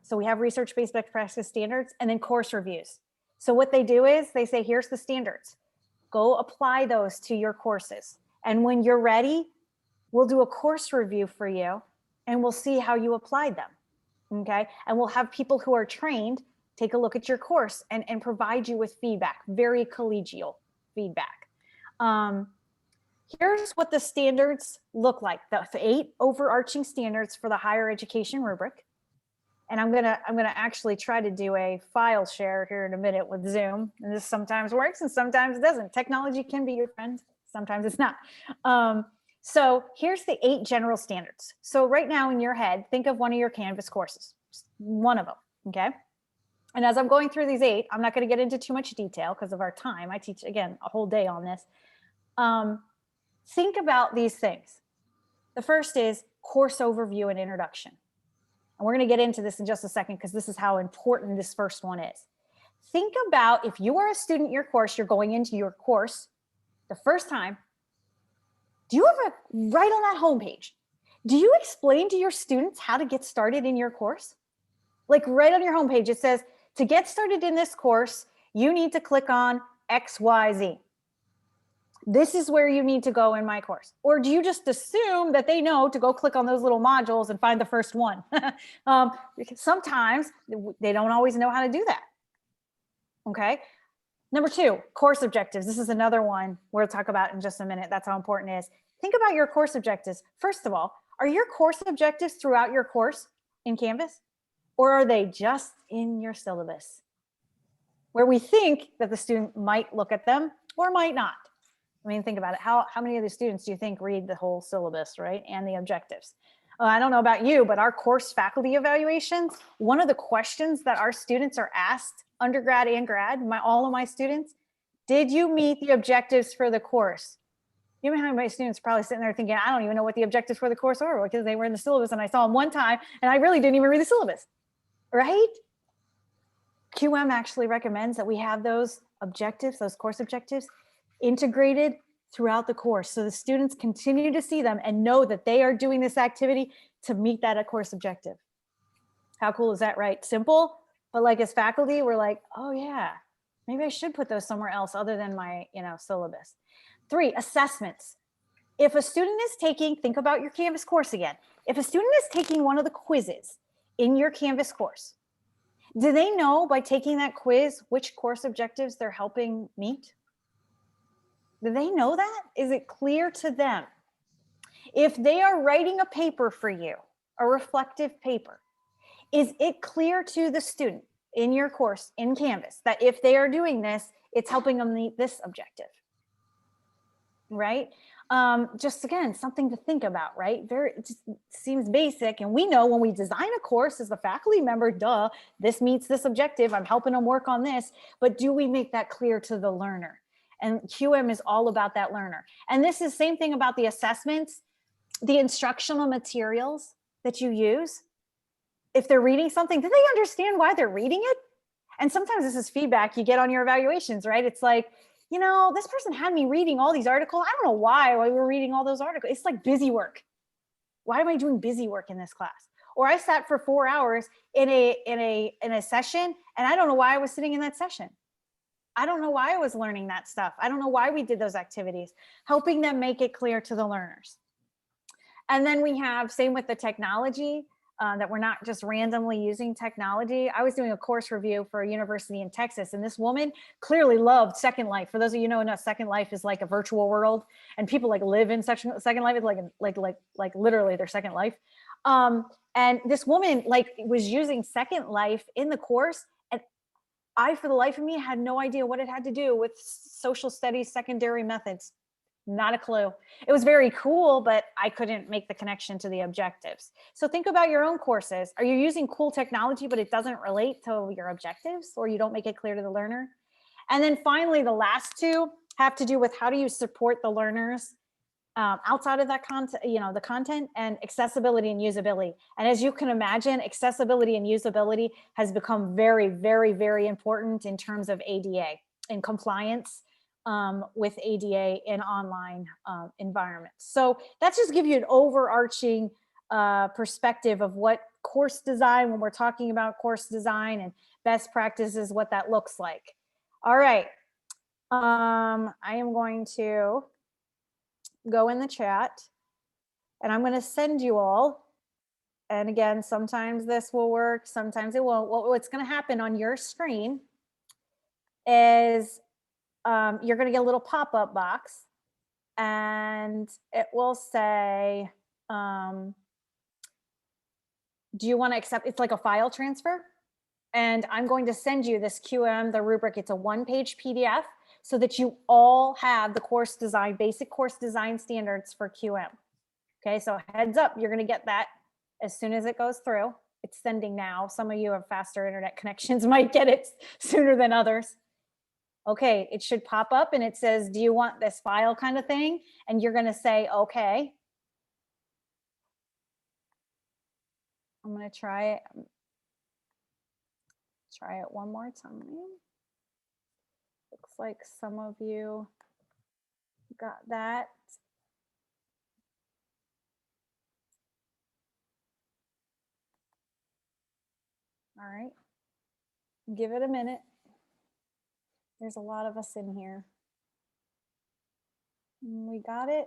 so we have research-based best practice standards, and then course reviews. So what they do is they say, here's the standards. Go apply those to your courses. And when you're ready, we'll do a course review for you and we'll see how you applied them. Okay. And we'll have people who are trained take a look at your course and provide you with feedback, very collegial feedback. Here's what the standards look like. The 8 overarching standards for the higher education rubric. And I'm gonna actually try to do a file share here in a minute with Zoom. And this sometimes works and sometimes it doesn't. Technology can be your friend. Sometimes it's not. So here's the 8 general standards. So right now in your head, think of one of your Canvas courses, just one of them, okay? And as I'm going through these 8, I'm not gonna get into too much detail because of our time. I teach, again, a whole day on this. Think about these things. The first is course overview and introduction. And we're going to get into this in just a second because this is how important this first one is. Think about if you are a student in your course, you're going into your course the first time. Do you ever, right on that homepage, do you explain to your students how to get started in your course? Like right on your homepage, it says, to get started in this course, you need to click on X, Y, Z. This is where you need to go in my course. Or do you just assume that they know to go click on those little modules and find the first one? Because sometimes they don't always know how to do that. Okay. Number 2, course objectives. This is another one we'll talk about in just a minute. That's how important it is. Think about your course objectives. First of all, are your course objectives throughout your course in Canvas? Or are they just in your syllabus, where we think that the student might look at them or might not? I mean, think about it. How many of the students do you think read the whole syllabus, right? And the objectives? I don't know about you, but our course faculty evaluations, one of the questions that our students are asked, undergrad and grad, all of my students, did you meet the objectives for the course? You know how many students are probably sitting there thinking, I don't even know what the objectives for the course are, because they were in the syllabus and I saw them one time and I really didn't even read the syllabus, right? QM actually recommends that we have those objectives, those course objectives, integrated throughout the course, so the students continue to see them and know that they are doing this activity to meet that course objective. How cool is that, right? Simple, but like as faculty, we're like, oh yeah, maybe I should put those somewhere else other than my, syllabus. 3, assessments. If a student is taking, think about your Canvas course again. If a student is taking one of the quizzes in your Canvas course, do they know by taking that quiz which course objectives they're helping meet? Do they know that? Is it clear to them? If they are writing a paper for you, a reflective paper, is it clear to the student in your course in Canvas that if they are doing this, it's helping them meet this objective? Right? Just again, something to think about, right? It just seems basic. And we know when we design a course as a faculty member, duh, this meets this objective. I'm helping them work on this. But do we make that clear to the learner? And QM is all about that learner. And this is the same thing about the assessments, the instructional materials that you use. If they're reading something, do they understand why they're reading it? And sometimes this is feedback you get on your evaluations, right? It's like, this person had me reading all these articles. I don't know why we were reading all those articles. It's like busy work. Why am I doing busy work in this class? Or I sat for 4 hours in a session, and I don't know why I was sitting in that session. I don't know why I was learning that stuff. I don't know why we did those activities, helping them make it clear to the learners. And then we have, same with the technology, that we're not just randomly using technology. I was doing a course review for a university in Texas, and this woman clearly loved Second Life. For those of you who know, Second Life is like a virtual world, and people like live in Second Life. It's like literally their second life. And this woman was using Second Life in the course, and I, for the life of me, had no idea what it had to do with social studies secondary methods. Not a clue. It was very cool, but I couldn't make the connection to the objectives. So think about your own courses. Are you using cool technology, but it doesn't relate to your objectives, or you don't make it clear to the learner? And then finally, the last 2 have to do with how do you support the learners outside of that content, the content, and accessibility and usability. And as you can imagine, accessibility and usability has become very, very, very important in terms of ADA and compliance with ADA in online environments. So that's just give you an overarching perspective of what course design, when we're talking about course design and best practices, what that looks like. All right. I am going to go in the chat, and I'm going to send you all. And again, sometimes this will work, sometimes it won't. What's going to happen on your screen is you're going to get a little pop-up box, and it will say, do you want to accept? It's like a file transfer. And I'm going to send you this QM, the rubric. It's a 1-page PDF, so that you all have the course design, basic course design standards for QM. Okay, so heads up, you're going to get that as soon as it goes through. It's sending now. Some of you have faster internet connections, might get it sooner than others. Okay, it should pop up and it says, do you want this file kind of thing? And you're going to say, okay. I'm going to try it. Try it one more time. Looks like some of you got that. All right, give it a minute. There's a lot of us in here. We got it.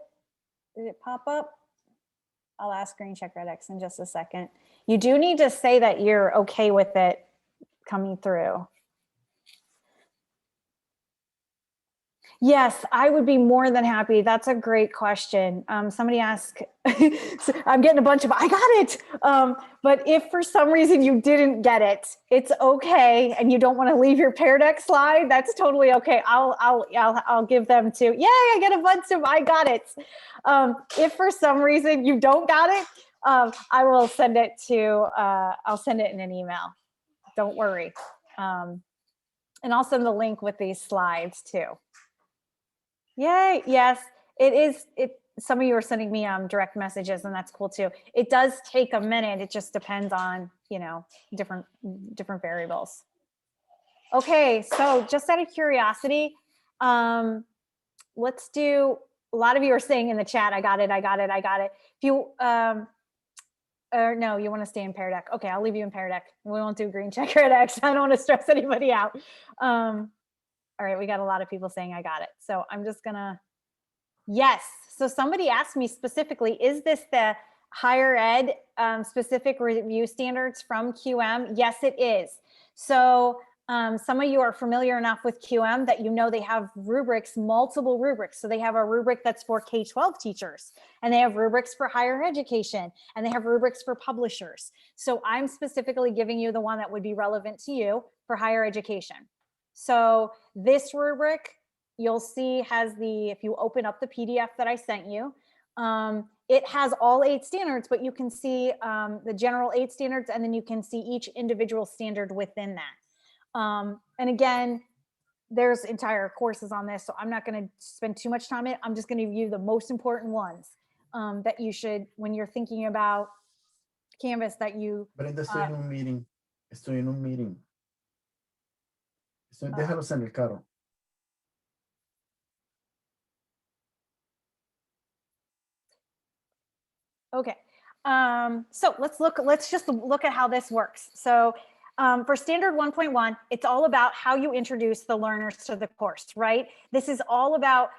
Did it pop up? I'll ask Green Check Red X in just a second. You do need to say that you're okay with it coming through. Yes, I would be more than happy. That's a great question. Somebody asked, I'm getting a bunch of, I got it. But if for some reason you didn't get it, it's okay. And you don't want to leave your PearDeck slide, that's totally okay. I'll give them to, yay, I get a bunch of, I got it. If for some reason you don't got it, I will send it to, I'll send it in an email. Don't worry. And I'll send the link with these slides too. Yay, yes, it is. Some of you are sending me direct messages, and that's cool too. It does take a minute. It just depends on, different variables. Okay, so just out of curiosity, let's do, a lot of you are saying in the chat, I got it. If you, or no, you want to stay in PearDeck. Okay, I'll leave you in PearDeck. We won't do Green Check Red X. I don't want to stress anybody out. All right, we got a lot of people saying I got it. So I'm just gonna, yes. So somebody asked me specifically, is this the higher ed specific review standards from QM? Yes, it is. So some of you are familiar enough with QM that you know they have rubrics, multiple rubrics. So they have a rubric that's for K-12 teachers, and they have rubrics for higher education, and they have rubrics for publishers. So I'm specifically giving you the one that would be relevant to you for higher education. So this rubric, you'll see has the, if you open up the PDF that I sent you, it has all 8 standards, but you can see the general 8 standards, and then you can see each individual standard within that. And again, there's entire courses on this, so I'm not going to spend too much time on it. I'm just going to give you the most important ones that you should, when you're thinking about Canvas, that you... Brenda, estoy en un meeting. Estoy en un meeting. Déjalos en el carro. Okay, so let's just look at how this works. So for standard 1.1, it's all about how you introduce the learners to the course, right? This is all about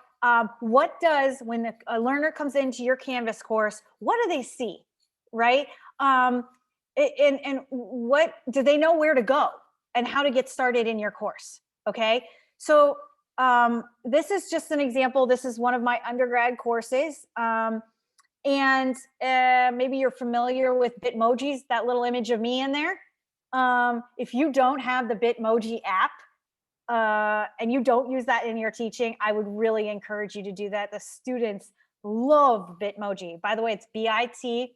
what does, when a learner comes into your Canvas course, what do they see, right? And what, do they know where to go and how to get started in your course, okay? So this is just an example. This is one of my undergrad courses. And maybe you're familiar with Bitmojis, that little image of me in there. If you don't have the Bitmoji app and you don't use that in your teaching, I would really encourage you to do that. The students love Bitmoji. By the way, it's Bitmoji.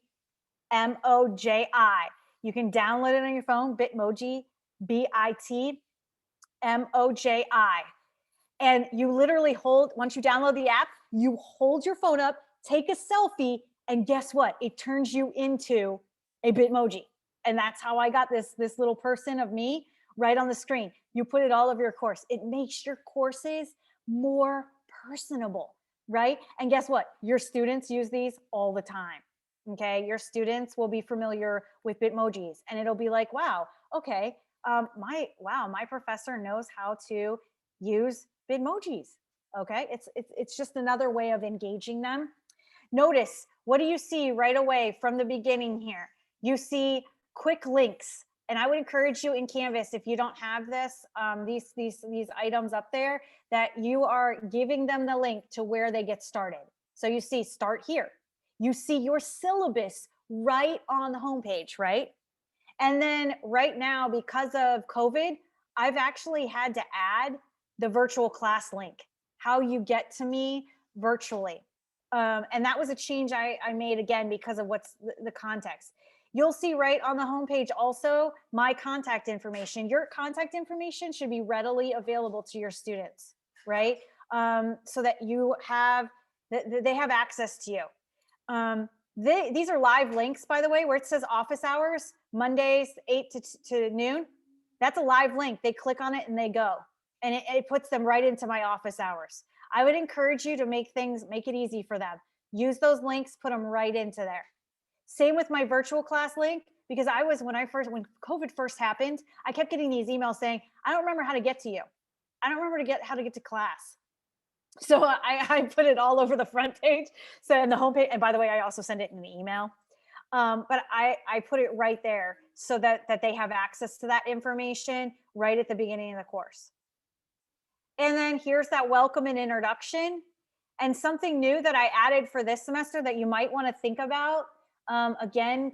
You can download it on your phone, Bitmoji, Bitmoji. And you literally hold, once you download the app, you hold your phone up, take a selfie, and guess what? It turns you into a Bitmoji. And that's how I got this little person of me right on the screen. You put it all over your course. It makes your courses more personable, right? And guess what? Your students use these all the time, okay? Your students will be familiar with Bitmojis, and it'll be like, wow, okay, my professor knows how to use Bitmojis, okay? It's just another way of engaging them. Notice, what do you see right away from the beginning here? You see quick links. And I would encourage you in Canvas, if you don't have this, these items up there, that you are giving them the link to where they get started. So you see, start here. You see your syllabus right on the homepage, right? And then right now, because of COVID, I've actually had to add the virtual class link, how you get to me virtually. And that was a change I made, again, because of what's the context. You'll see right on the homepage also my contact information. Your contact information should be readily available to your students, right? So that you have, they have access to you. These are live links, by the way, where it says office hours, Mondays 8 to noon. That's a live link. They click on it and they go. And it puts them right into my office hours. I would encourage you to make it easy for them. Use those links, put them right into there. Same with my virtual class link, because when COVID first happened, I kept getting these emails saying, I don't remember how to get to you. I don't remember how to get to class. So I put it all over the front page. So in the homepage, and by the way, I also send it in an email. But I put it right there so that they have access to that information right at the beginning of the course. And then here's that welcome and introduction. And something new that I added for this semester that you might want to think about, again,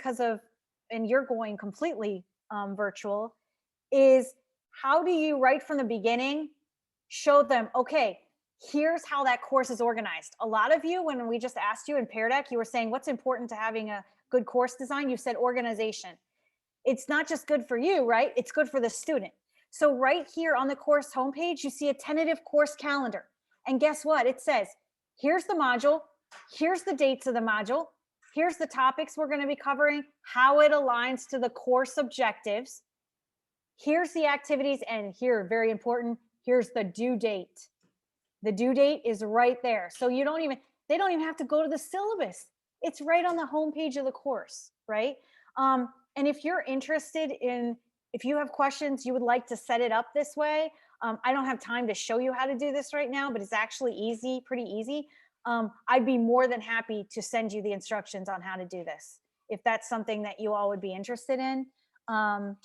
and you're going completely virtual, is how do you, right from the beginning, show them, okay, here's how that course is organized. A lot of you, when we just asked you in PearDeck, you were saying what's important to having a good course design. You said organization. It's not just good for you, right? It's good for the student. So right here on the course homepage, you see a tentative course calendar. And guess what? It says, here's the module, here's the dates of the module, here's the topics we're going to be covering, how it aligns to the course objectives, here's the activities, and here, very important, here's the due date. The due date is right there. So they don't even have to go to the syllabus. It's right on the homepage of the course, right? And if you're interested if you have questions, you would like to set it up this way. I don't have time to show you how to do this right now, but it's actually easy, pretty easy. I'd be more than happy to send you the instructions on how to do this, if that's something that you all would be interested in. And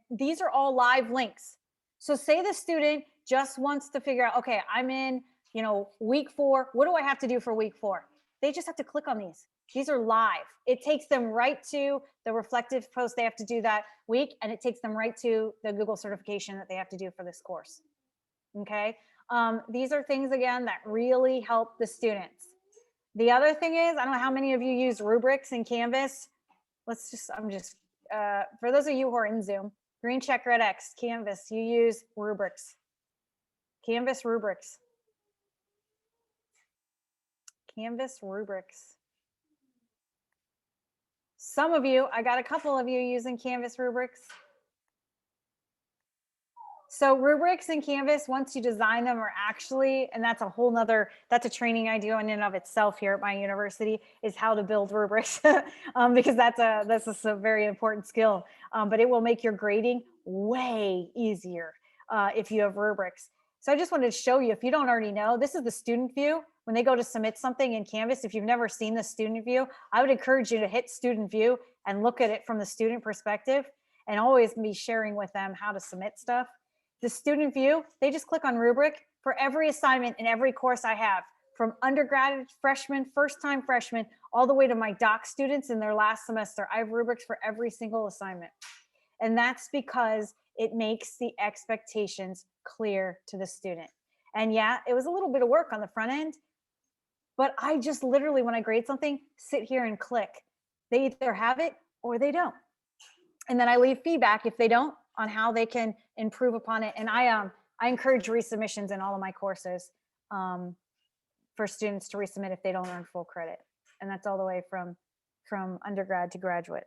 these are all live links. So say the student just wants to figure out, okay, I'm in, week 4. What do I have to do for week 4? They just have to click on these. These are live. It takes them right to the reflective post they have to do that week, and it takes them right to the Google certification that they have to do for this course. Okay. These are things, again, that really help the students. The other thing is, I don't know how many of you use rubrics in Canvas. For those of you who are in Zoom, green check, red X, Canvas, you use rubrics. Canvas rubrics. Canvas rubrics. Some of you, I got a couple of you using Canvas rubrics. So rubrics in Canvas, once you design them, are actually, and that's a training I do in and of itself here at my university, is how to build rubrics, because that's a very important skill. But it will make your grading way easier if you have rubrics. So I just wanted to show you, if you don't already know, this is the student view. When they go to submit something in Canvas, if you've never seen the student view, I would encourage you to hit student view and look at it from the student perspective, and always be sharing with them how to submit stuff. The student view, they just click on rubric for every assignment in every course I have, from undergrad, freshman, first-time freshman, all the way to my doc students in their last semester. I have rubrics for every single assignment. And that's because it makes the expectations clear to the student. And yeah, it was a little bit of work on the front end, but I just literally, when I grade something, sit here and click. They either have it or they don't. And then I leave feedback if they don't, on how they can improve upon it. And I encourage resubmissions in all of my courses for students to resubmit if they don't earn full credit. And that's all the way from undergrad to graduate.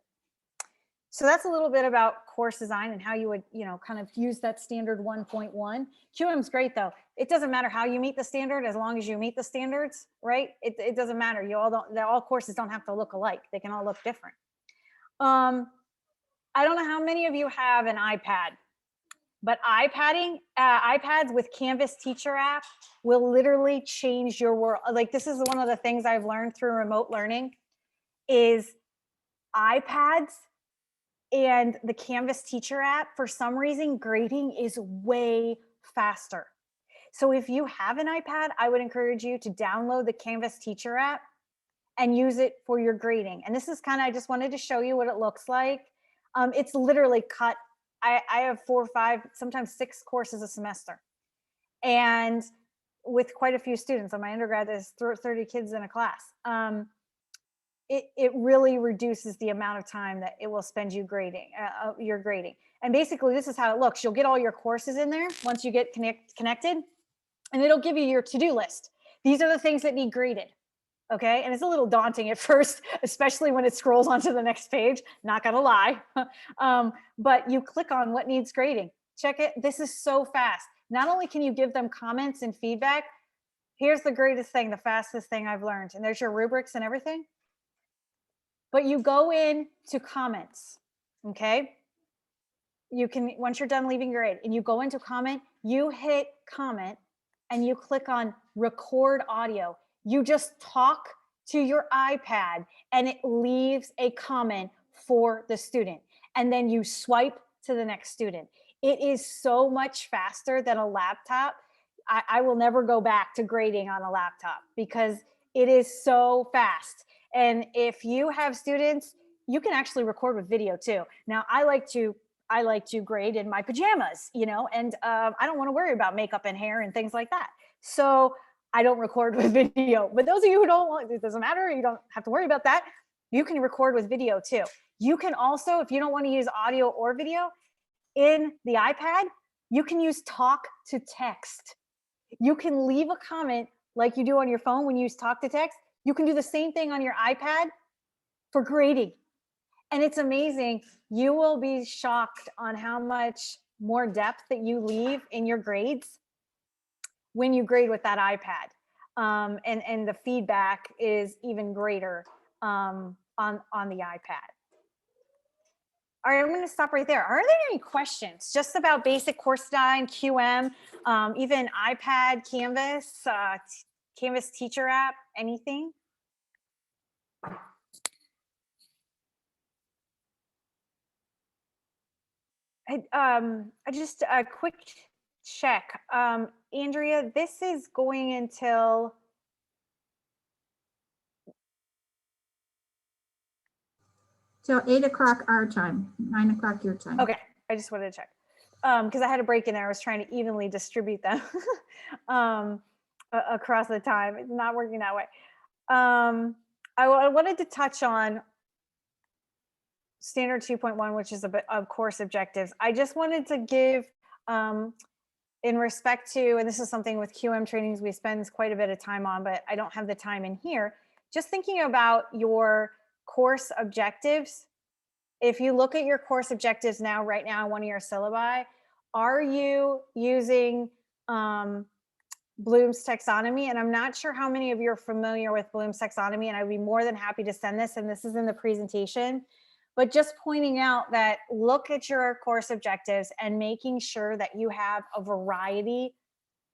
So that's a little bit about course design and how you would, kind of use that standard 1.1. QM's great though. It doesn't matter how you meet the standard, as long as you meet the standards, right? It doesn't matter. All courses don't have to look alike. They can all look different. I don't know how many of you have an iPad, but iPads with Canvas Teacher app will literally change your world. Like, this is one of the things I've learned through remote learning is iPads and the Canvas Teacher app, for some reason, grading is way faster. So if you have an iPad, I would encourage you to download the Canvas Teacher app and use it for your grading. And this is I just wanted to show you what it looks like. It's literally cut. I have 4 or 5, sometimes 6 courses a semester. And with quite a few students, on my undergrad, there's 30 kids in a class. It really reduces the amount of time that it will spend you grading, your grading. And basically, this is how it looks. You'll get all your courses in there once you get connected, and it'll give you your to-do list. These are the things that need graded. Okay, and it's a little daunting at first, especially when it scrolls onto the next page, not gonna lie. But you click on what needs grading. Check it. This is so fast. Not only can you give them comments and feedback, here's the greatest thing, the fastest thing I've learned. And there's your rubrics and everything. But you go in to comments, okay? You can, once you're done leaving your grade, and you go into comment, you hit comment, and you click on record audio. You just talk to your iPad and it leaves a comment for the student. And then you swipe to the next student. It is so much faster than a laptop. I will never go back to grading on a laptop because it is so fast. And if you have students, you can actually record with video too. Now, I like to grade in my pajamas, you know, and I don't want to worry about makeup and hair and things like that. So I don't record with video. But those of you who don't want, it doesn't matter, you don't have to worry about that. You can record with video too. You can also, if you don't want to use audio or video, in the iPad, you can use talk to text. You can leave a comment like you do on your phone when you use talk to text. You can do the same thing on your iPad for grading. And it's amazing. You will be shocked on how much more depth that you leave in your grades when you grade with that iPad. And the feedback is even greater on the iPad. All right, I'm going to stop right there. Are there any questions just about basic course design, QM, even iPad, Canvas, Canvas teacher app, anything? Just a quick check. Andrea, this is going until Till 8 o'clock our time, 9 o'clock your time. okay. I just wanted to check because I had a break in there. I was trying to evenly distribute them across the time. It's not working that way. I wanted to touch on standard 2.1, which is a bit of course objectives. I just wanted to give in respect to, and this is something with QM trainings we spend quite a bit of time on, but I don't have the time in here. Just thinking about your course objectives. If you look at your course objectives now, right now, in one of your syllabi, are you using Bloom's taxonomy? And I'm not sure how many of you are familiar with Bloom's taxonomy, and I'd be more than happy to send this, and this is in the presentation. But just pointing out that look at your course objectives and making sure that you have a variety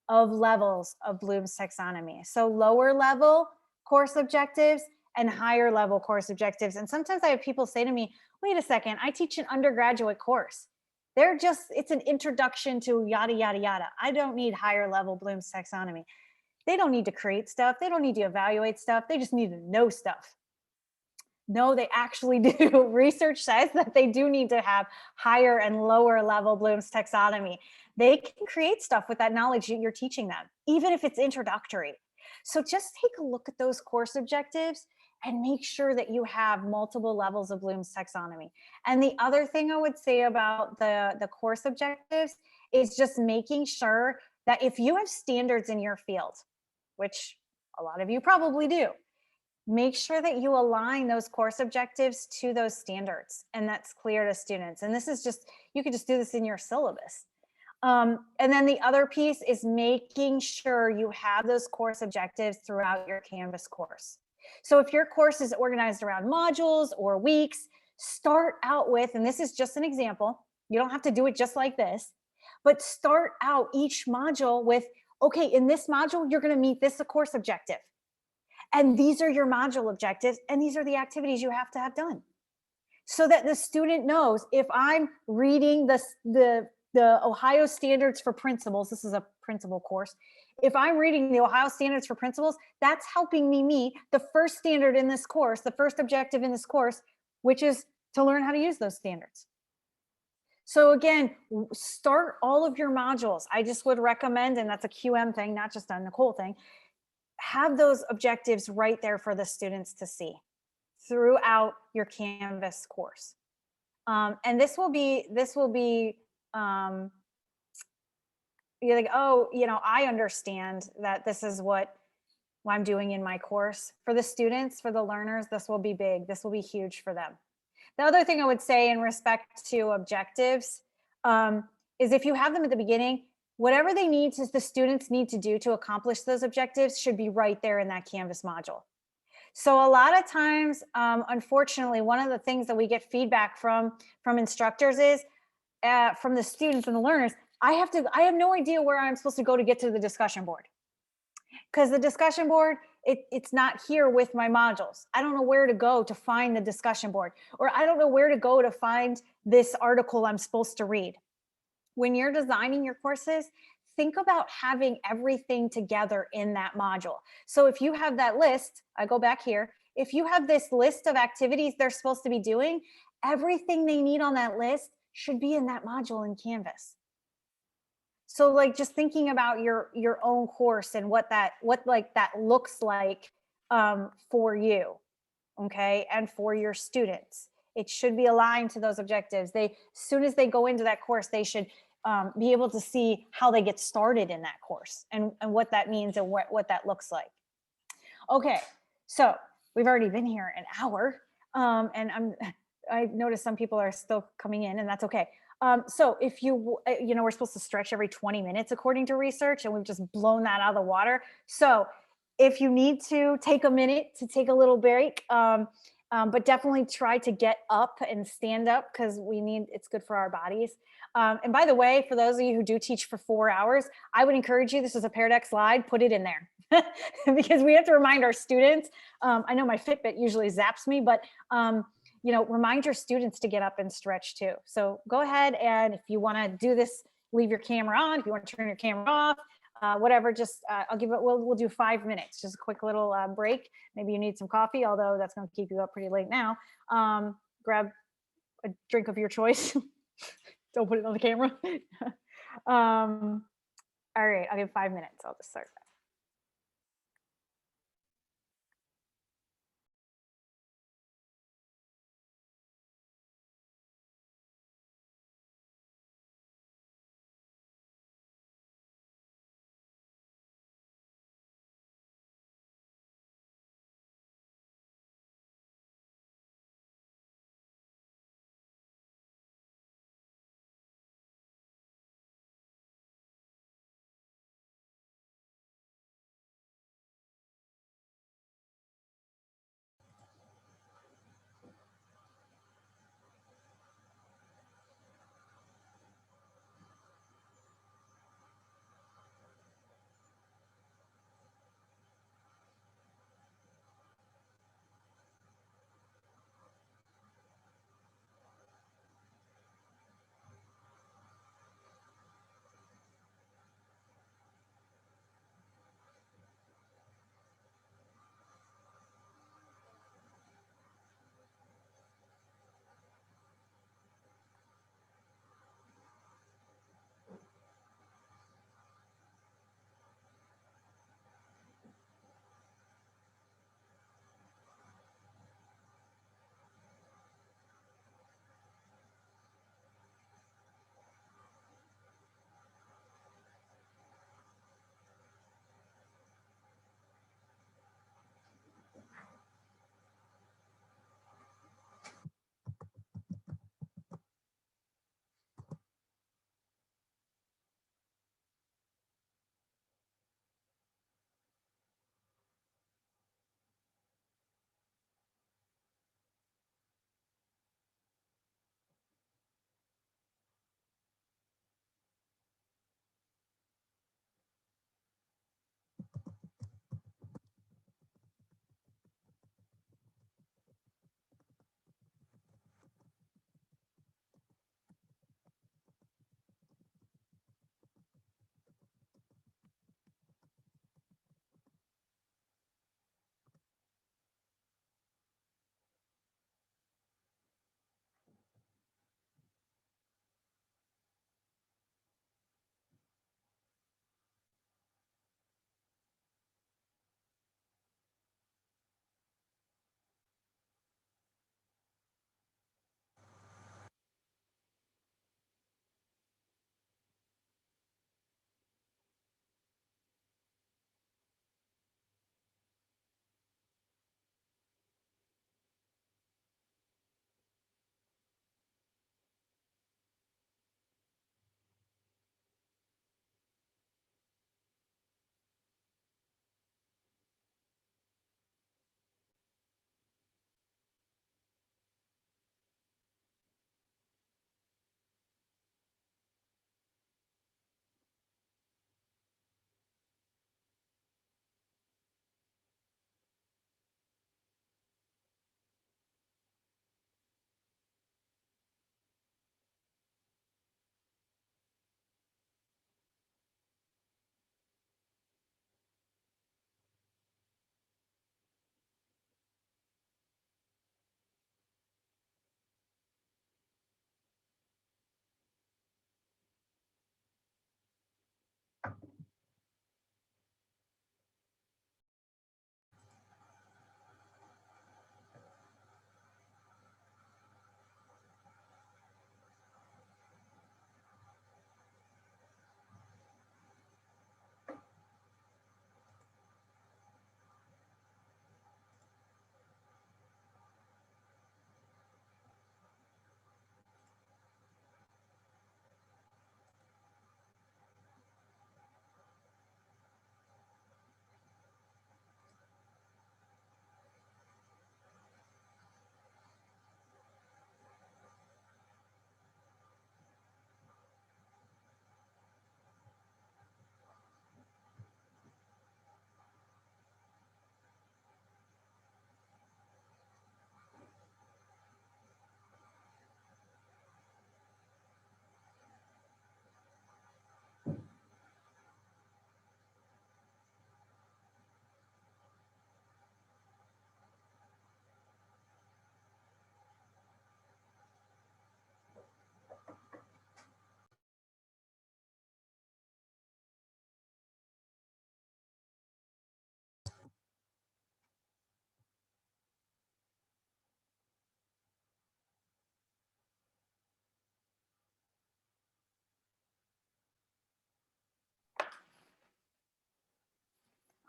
of levels of Bloom's taxonomy. So lower level course objectives and higher level course objectives. And sometimes I have people say to me, wait a second, I teach an undergraduate course. It's an introduction to yada, yada, yada. I don't need higher level Bloom's taxonomy. They don't need to create stuff. They don't need to evaluate stuff. They just need to know stuff. No, they actually do. Research says that they do need to have higher and lower level Bloom's taxonomy. They can create stuff with that knowledge you're teaching them, even if it's introductory. So just take a look at those course objectives and make sure that you have multiple levels of Bloom's taxonomy. And the other thing I would say about the course objectives is just making sure that if you have standards in your field, which a lot of you probably do, make sure that you align those course objectives to those standards, and that's clear to students. And this is just, you could just do this in your syllabus. And then the other piece is making sure you have those course objectives throughout your Canvas course. So if your course is organized around modules or weeks, start out with, and this is just an example, you don't have to do it just like this, but start out each module with, okay, in this module, you're going to meet this course objective. And these are your module objectives, and these are the activities you have to have done. So that the student knows, if I'm reading the Ohio Standards for Principals, this is a principal course, if I'm reading the Ohio Standards for Principals, that's helping me meet the first standard in this course, the first objective in this course, which is to learn how to use those standards. So again, start all of your modules. I just would recommend, and that's a QM thing, not just a Nicole thing, have those objectives right there for the students to see throughout your Canvas course. And this will be you're like, oh, you know, I understand that this is what I'm doing in my course. For the students, for the learners, this will be big. This will be huge for them. The other thing I would say in respect to objectives is if you have them at the beginning, whatever they need to, the students need to do to accomplish those objectives should be right there in that Canvas module. So a lot of times, unfortunately, one of the things that we get feedback from instructors is from the students and the learners, I have no idea where I'm supposed to go to get to the discussion board. Because the discussion board, it's not here with my modules. I don't know where to go to find the discussion board, or I don't know where to go to find this article I'm supposed to read. When you're designing your courses, think about having everything together in that module. So if you have that list, I go back here, if you have this list of activities they're supposed to be doing, everything they need on that list should be in that module in Canvas. So like just thinking about your own course and what that looks like for you, okay, and for your students. It should be aligned to those objectives. As soon as they go into that course, they should be able to see how they get started in that course and what that means and what that looks like. Okay, so we've already been here an hour, and I noticed some people are still coming in, and that's okay. So if we're supposed to stretch every 20 minutes according to research, and we've just blown that out of the water. So if you need to take a minute to take a little break, but definitely try to get up and stand up because it's good for our bodies. And by the way, for those of you who do teach for 4 hours, I would encourage you, this is a PearDeck slide, put it in there because we have to remind our students. I know my Fitbit usually zaps me, but remind your students to get up and stretch too. So go ahead, and if you want to do this, leave your camera on. If you want to turn your camera off, whatever, just we'll do 5 minutes, just a quick little break. Maybe you need some coffee, although that's going to keep you up pretty late now. Grab a drink of your choice. Don't put it on the camera. All right, I'll give 5 minutes. I'll just start.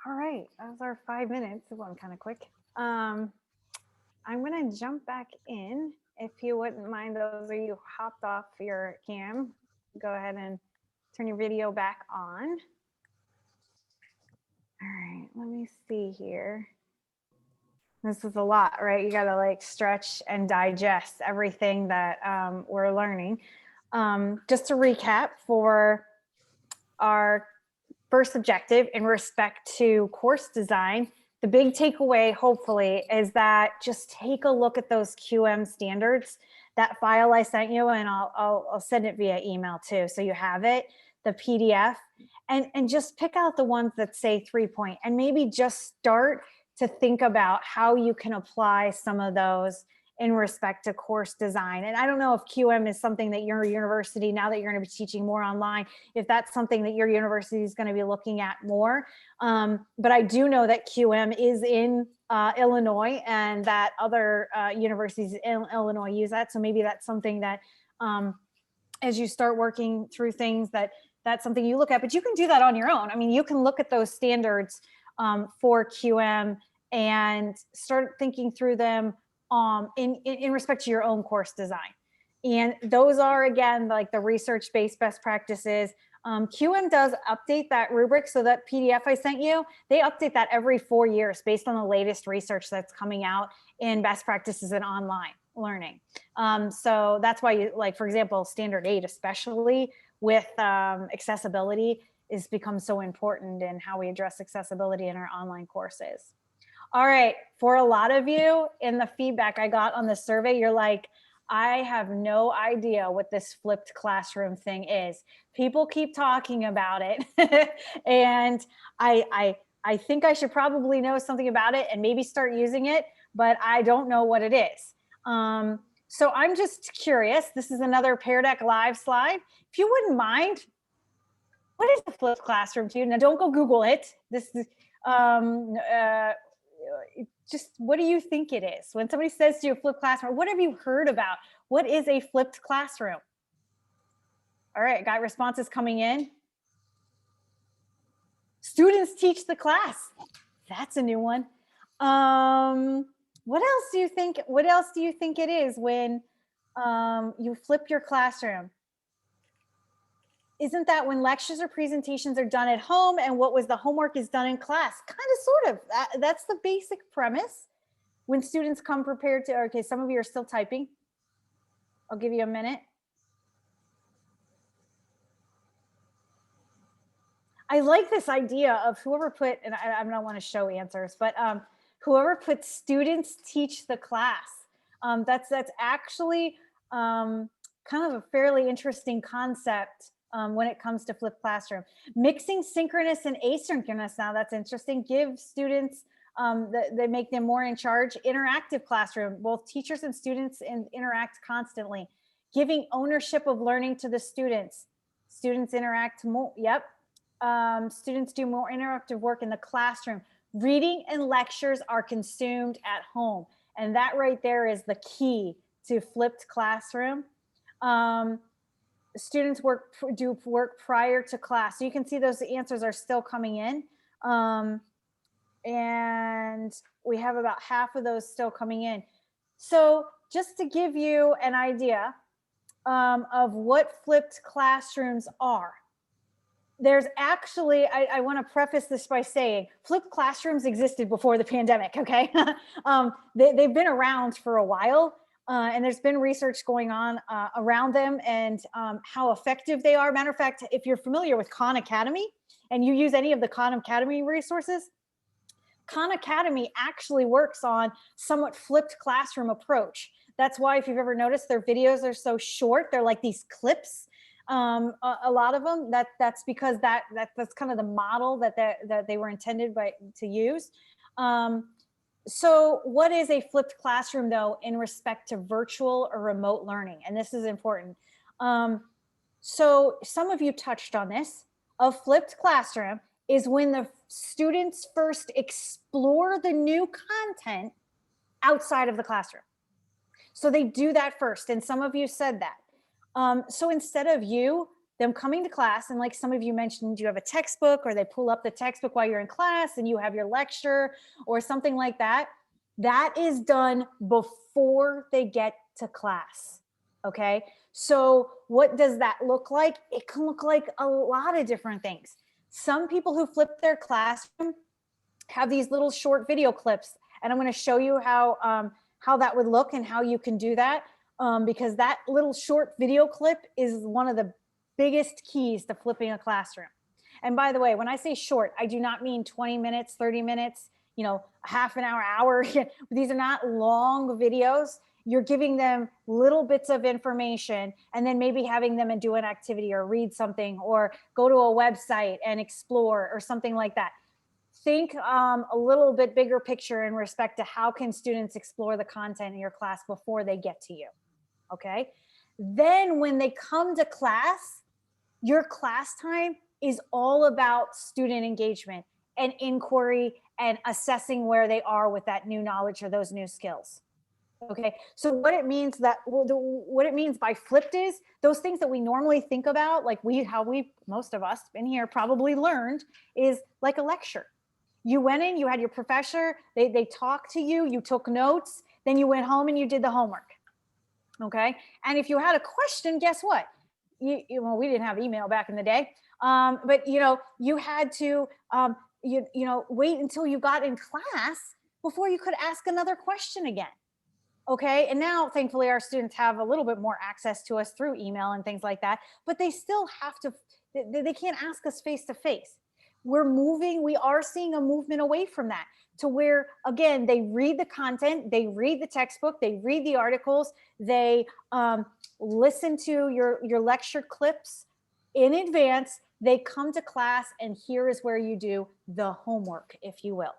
All right, that was our 5 minutes. It went kind of quick. I'm going to jump back in. If you wouldn't mind, those of you hopped off your cam, go ahead and turn your video back on. All right, let me see here. This is a lot, right? You got to like stretch and digest everything that we're learning. Just to recap for our first objective in respect to course design, the big takeaway, hopefully, is that just take a look at those QM standards. That file I sent you, and I'll send it via email too, so you have it, the PDF, and just pick out the ones that say 3-point, and maybe just start to think about how you can apply some of those in respect to course design. And I don't know if QM is something that your university, now that you're going to be teaching more online, if that's something that your university is going to be looking at more. But I do know that QM is in Illinois, and that other universities in Illinois use that. So maybe that's something that as you start working through things, that's something you look at, but you can do that on your own. I mean, you can look at those standards for QM and start thinking through them in respect to your own course design. And those are, again, like the research-based best practices. QM does update that rubric, so that PDF I sent you, they update that every 4 years based on the latest research that's coming out in best practices in online learning. So that's why, you, like, for example, Standard 8, especially with accessibility, is become so important in how we address accessibility in our online courses. All right, for a lot of you, in the feedback I got on the survey, you're like, I have no idea what this flipped classroom thing is. People keep talking about it. And I think I should probably know something about it and maybe start using it, but I don't know what it is. So I'm just curious. This is another PearDeck Live slide. If you wouldn't mind, what is the flipped classroom to you? Now, don't go Google it. This is just, what do you think it is? When somebody says to you flipped classroom, what have you heard about? What is a flipped classroom? All right, got responses coming in. Students teach the class. That's a new one. What else do you think? What else do you think it is when you flip your classroom? Isn't that when lectures or presentations are done at home and what was the homework is done in class? Kind of, sort of. That's the basic premise. When students come prepared to, okay, some of you are still typing. I'll give you a minute. I like this idea of whoever put, and I don't want to show answers, but whoever put students teach the class. That's actually kind of a fairly interesting concept when it comes to flipped classroom. Mixing synchronous and asynchronous, now that's interesting. Give students, they make them more in charge. Interactive classroom, both teachers and students interact constantly. Giving ownership of learning to the students. Students interact more, yep. Students do more interactive work in the classroom. Reading and lectures are consumed at home. And that right there is the key to flipped classroom. Students do work prior to class. So you can see those answers are still coming in. And we have about half of those still coming in. So just to give you an idea of what flipped classrooms are, there's actually, I want to preface this by saying flipped classrooms existed before the pandemic, okay? They've been around for a while, and there's been research going on around them and how effective they are. Matter of fact, if you're familiar with Khan Academy and you use any of the Khan Academy resources, Khan Academy actually works on somewhat flipped classroom approach. That's why if you've ever noticed their videos are so short, they're like these clips. A lot of them, that's because that's kind of the model that they were intended to use. So what is a flipped classroom though in respect to virtual or remote learning? And this is important. So some of you touched on this. A flipped classroom is when the students first explore the new content outside of the classroom. So they do that first. And some of you said that. So instead of you, them coming to class, and like some of you mentioned, you have a textbook, or they pull up the textbook while you're in class and you have your lecture or something like that. That is done before they get to class. Okay. So what does that look like? It can look like a lot of different things. Some people who flip their classroom have these little short video clips, and I'm going to show you how that would look and how you can do that. Because that little short video clip is one of the biggest keys to flipping a classroom. And by the way, when I say short, I do not mean 20 minutes, 30 minutes, you know, a half an hour, hour. These are not long videos. You're giving them little bits of information, and then maybe having them do an activity or read something or go to a website and explore or something like that. Think a little bit bigger picture in respect to how can students explore the content in your class before they get to you. Okay. Then when they come to class, your class time is all about student engagement and inquiry and assessing where they are with that new knowledge or those new skills. Okay. So what it means what it means by flipped is those things that we normally think about, like most of us in here probably learned, is like a lecture. You went in, you had your professor, they talked to you, you took notes, then you went home and you did the homework. Okay. And if you had a question, guess what? Well, we didn't have email back in the day, but you had to, wait until you got in class before you could ask another question again. Okay. And now, thankfully, our students have a little bit more access to us through email and things like that, but they still have to, they can't ask us face to face. We are seeing a movement away from that to where, again, they read the content, they read the textbook, they read the articles, they listen to your lecture clips in advance, they come to class, and here is where you do the homework, if you will.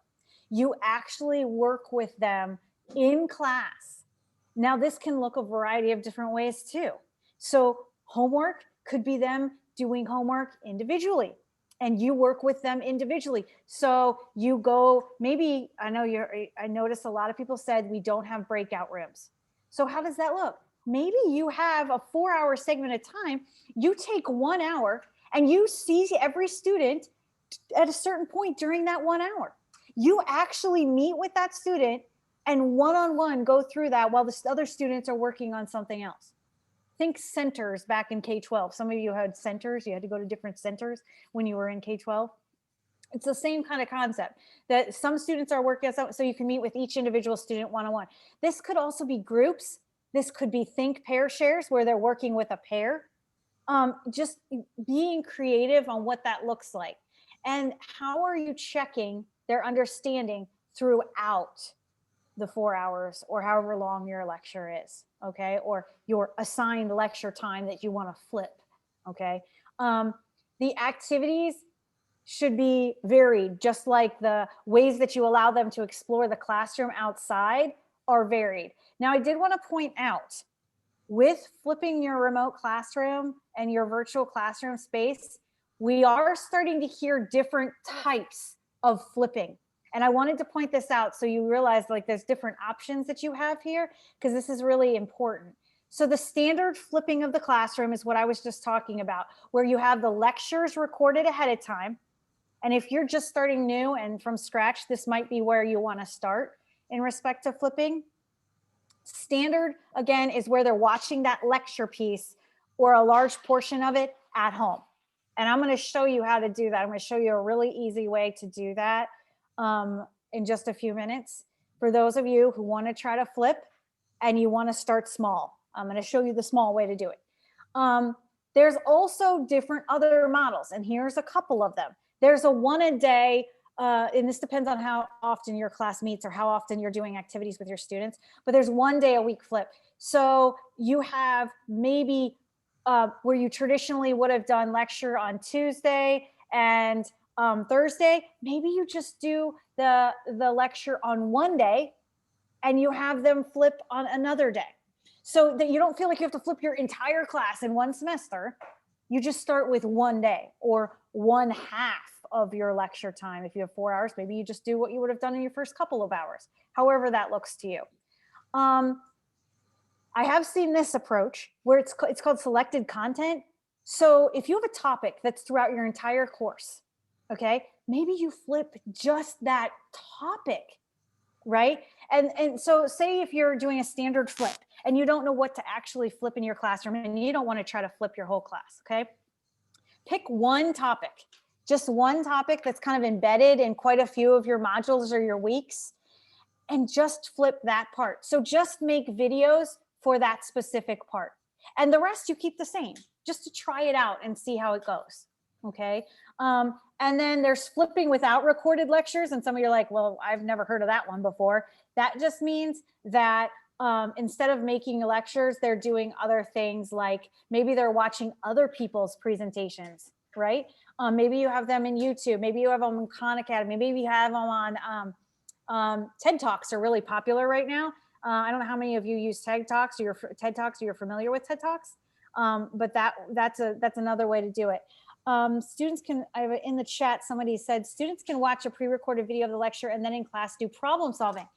You actually work with them in class. Now, this can look a variety of different ways too. So homework could be them doing homework individually, and you work with them individually. So you go, maybe, I noticed a lot of people said we don't have breakout rooms. So how does that look? Maybe you have a 4-hour segment of time. You take 1 hour and you see every student at a certain point during that 1 hour. You actually meet with that student and one-on-one go through that while the other students are working on something else. Think centers back in K-12. Some of you had centers. You had to go to different centers when you were in K-12. It's the same kind of concept that some students are working on, so you can meet with each individual student one-on-one. This could also be groups. This could be think pair shares where they're working with a pair. Just being creative on what that looks like. And how are you checking their understanding throughout the 4 hours or however long your lecture is, okay? Or your assigned lecture time that you want to flip, okay? The activities should be varied, just like the ways that you allow them to explore the classroom outside are varied. Now, I did want to point out, with flipping your remote classroom and your virtual classroom space, we are starting to hear different types of flipping. And I wanted to point this out so you realize, like, there's different options that you have here, because this is really important. So the standard flipping of the classroom is what I was just talking about, where you have the lectures recorded ahead of time. And if you're just starting new and from scratch, this might be where you want to start in respect to flipping. Standard, again, is where they're watching that lecture piece or a large portion of it at home. And I'm going to show you how to do that. I'm going to show you a really easy way to do that in just a few minutes. For those of you who want to try to flip and you want to start small, I'm going to show you the small way to do it. There's also different other models, and here's a couple of them. There's a 1-a-day, and this depends on how often your class meets or how often you're doing activities with your students, but there's 1 day a week flip. So you have maybe where you traditionally would have done lecture on Tuesday and Thursday, maybe you just do the lecture on one day and you have them flip on another day, so that you don't feel like you have to flip your entire class in one semester. You just start with 1 day or 1/2 of your lecture time. If you have 4 hours, maybe you just do what you would have done in your first couple of hours, however that looks to you. I have seen this approach where it's called selected content. So if you have a topic that's throughout your entire course, okay, maybe you flip just that topic, right? And so say if you're doing a standard flip and you don't know what to actually flip in your classroom and you don't want to try to flip your whole class, okay? Pick one topic, just one topic that's kind of embedded in quite a few of your modules or your weeks, and just flip that part. So just make videos for that specific part. And the rest you keep the same, just to try it out and see how it goes, okay? And then there's flipping without recorded lectures. And some of you are like, well, I've never heard of that one before. That just means that instead of making lectures, they're doing other things, like maybe they're watching other people's presentations, right? Maybe you have them in YouTube. Maybe you have them on Khan Academy. Maybe you have them on TED Talks are really popular right now. I don't know how many of you use TED Talks or you're familiar with TED Talks, but that's another way to do it. Students can, in the chat, somebody said students can watch a pre-recorded video of the lecture and then in class do problem solving.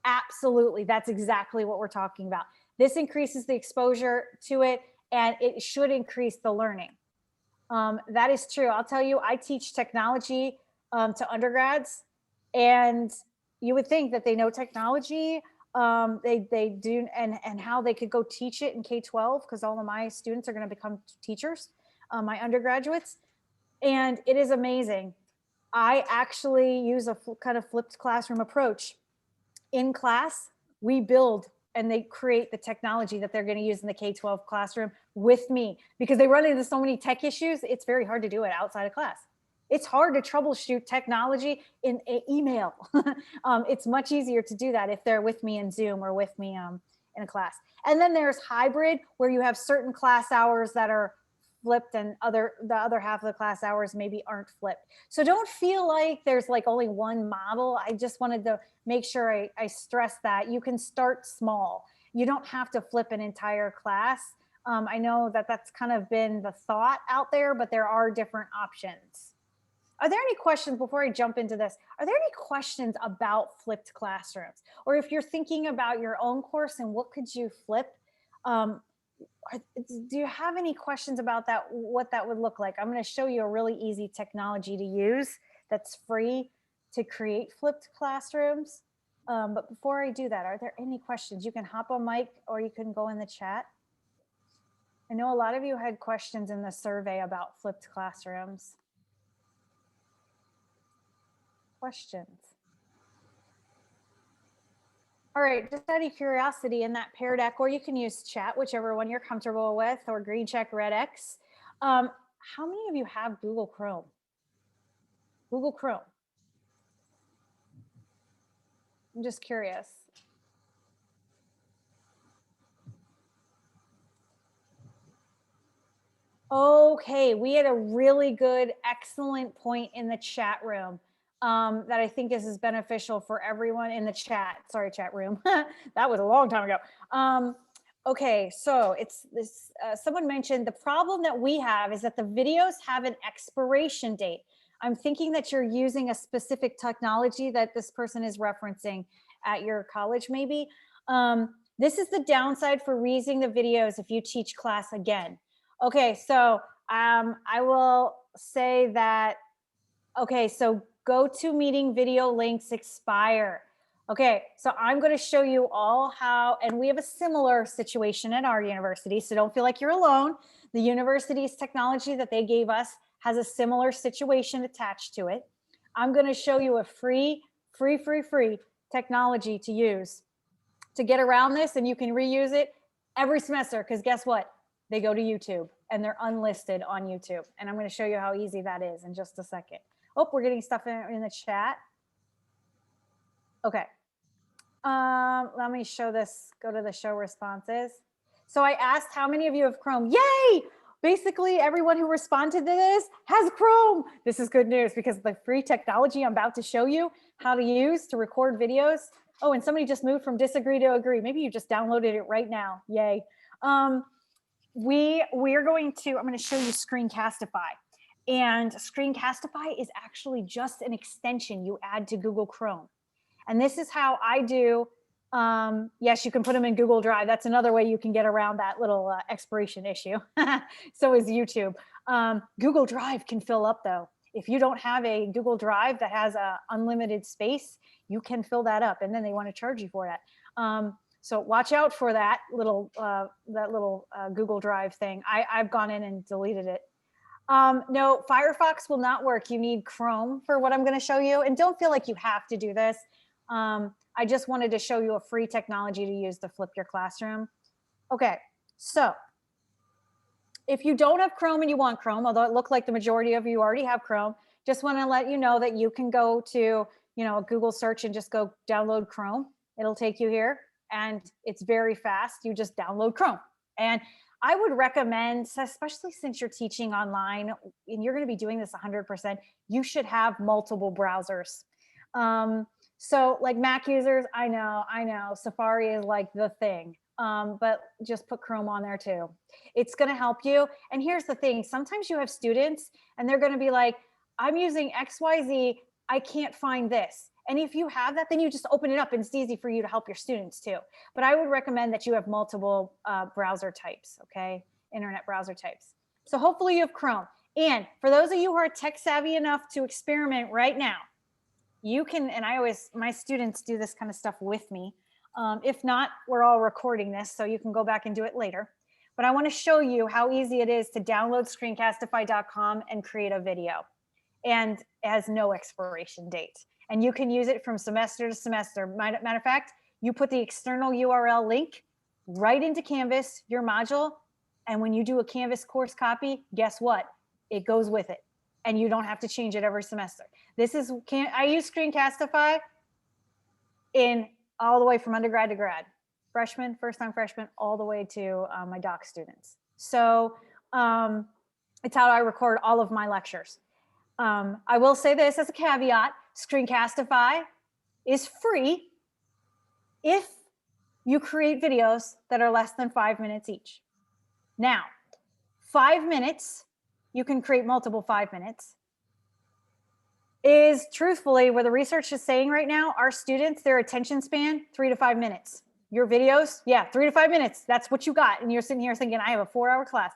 Absolutely, that's exactly what we're talking about. This increases the exposure to it and it should increase the learning. That is true. I'll tell you, I teach technology to undergrads, and you would think that they know technology, they do, and how they could go teach it in K-12, because all of my students are going to become teachers, my undergraduates, and it is amazing. I actually use a kind of flipped classroom approach. In class, we build and they create the technology that they're going to use in the K-12 classroom with me, because they run into so many tech issues. It's very hard to do it outside of class. It's hard to troubleshoot technology in an email. It's much easier to do that if they're with me in Zoom or with me in a class. And then there's hybrid, where you have certain class hours that are flipped and the other half of the class hours maybe aren't flipped. So don't feel like there's like only one model. I just wanted to make sure I stress that you can start small. You don't have to flip an entire class. I know that that's kind of been the thought out there, but there are different options. Are there any questions before I jump into this? Are there any questions about flipped classrooms? Or if you're thinking about your own course and what could you flip? Do you have any questions about that, what that would look like? I'm going to show you a really easy technology to use that's free to create flipped classrooms. But before I do that, are there any questions? You can hop on mic or you can go in the chat. I know a lot of you had questions in the survey about flipped classrooms. Questions? All right, just out of curiosity, in that PearDeck, or you can use chat, whichever one you're comfortable with, or green check, red X. How many of you have Google Chrome? Google Chrome. I'm just curious. Okay, we had a really good, excellent point in the chat room that I think is beneficial for everyone in the chat. Sorry, chat room. That was a long time ago. Okay, so it's this. Someone mentioned the problem that we have is that the videos have an expiration date. I'm thinking that you're using a specific technology that this person is referencing at your college, maybe. This is the downside for reusing the videos if you teach class again. Okay, so I will say that, okay, so GoToMeeting video links expire. Okay, so I'm going to show you all how, and we have a similar situation at our university, so don't feel like you're alone. The university's technology that they gave us has a similar situation attached to it. I'm going to show you a free technology to use to get around this, and you can reuse it every semester, because guess what? They go to YouTube and they're unlisted on YouTube. And I'm going to show you how easy that is in just a second. Oh, we're getting stuff in the chat. Okay. Let me show this, go to the show responses. So I asked how many of you have Chrome? Yay! Basically, everyone who responded to this has Chrome. This is good news because the free technology I'm about to show you how to use to record videos. Oh, and somebody just moved from disagree to agree. Maybe you just downloaded it right now. Yay. We're going to, I'm going to show you Screencastify. And Screencastify is actually just an extension you add to Google Chrome. And this is how I do Yes, you can put them in Google Drive. That's another way you can get around that little expiration issue. So is YouTube. Google Drive can fill up though. If you don't have a Google Drive that has unlimited space, you can fill that up, and then they want to charge you for that. So watch out for that little Google Drive thing. I've gone in and deleted it. No, Firefox will not work. You need Chrome for what I'm going to show you, and don't feel like you have to do this. I just wanted to show you a free technology to use to flip your classroom. Okay, so if you don't have Chrome and you want Chrome, although it looked like the majority of you already have Chrome, just want to let you know that you can go to, a Google search and just go download Chrome. It'll take you here, and it's very fast. You just download Chrome. And I would recommend, especially since you're teaching online and you're going to be doing this 100%, you should have multiple browsers. So like Mac users, I know Safari is like the thing. But just put Chrome on there too. It's going to help you. And here's the thing. Sometimes you have students and they're going to be like, I'm using XYZ. I can't find this. And if you have that, then you just open it up and it's easy for you to help your students too. But I would recommend that you have multiple browser types, okay? Internet browser types. So hopefully you have Chrome. And for those of you who are tech savvy enough to experiment right now, you can, and my students do this kind of stuff with me. If not, we're all recording this, so you can go back and do it later. But I want to show you how easy it is to download screencastify.com and create a video. And it has no expiration date. And you can use it from semester to semester. Matter of fact, you put the external URL link right into Canvas, your module. And when you do a Canvas course copy, guess what? It goes with it. And you don't have to change it every semester. I use Screencastify in all the way from undergrad to grad, freshman, first-time freshman, all the way to my doc students. So it's how I record all of my lectures. I will say this as a caveat, Screencastify is free if you create videos that are less than 5 minutes each. Now, 5 minutes, you can create multiple 5 minutes, is truthfully where the research is saying right now, our students, their attention span, 3 to 5 minutes. Your videos, yeah, 3 to 5 minutes. That's what you got. And you're sitting here thinking, I have a 4-hour class.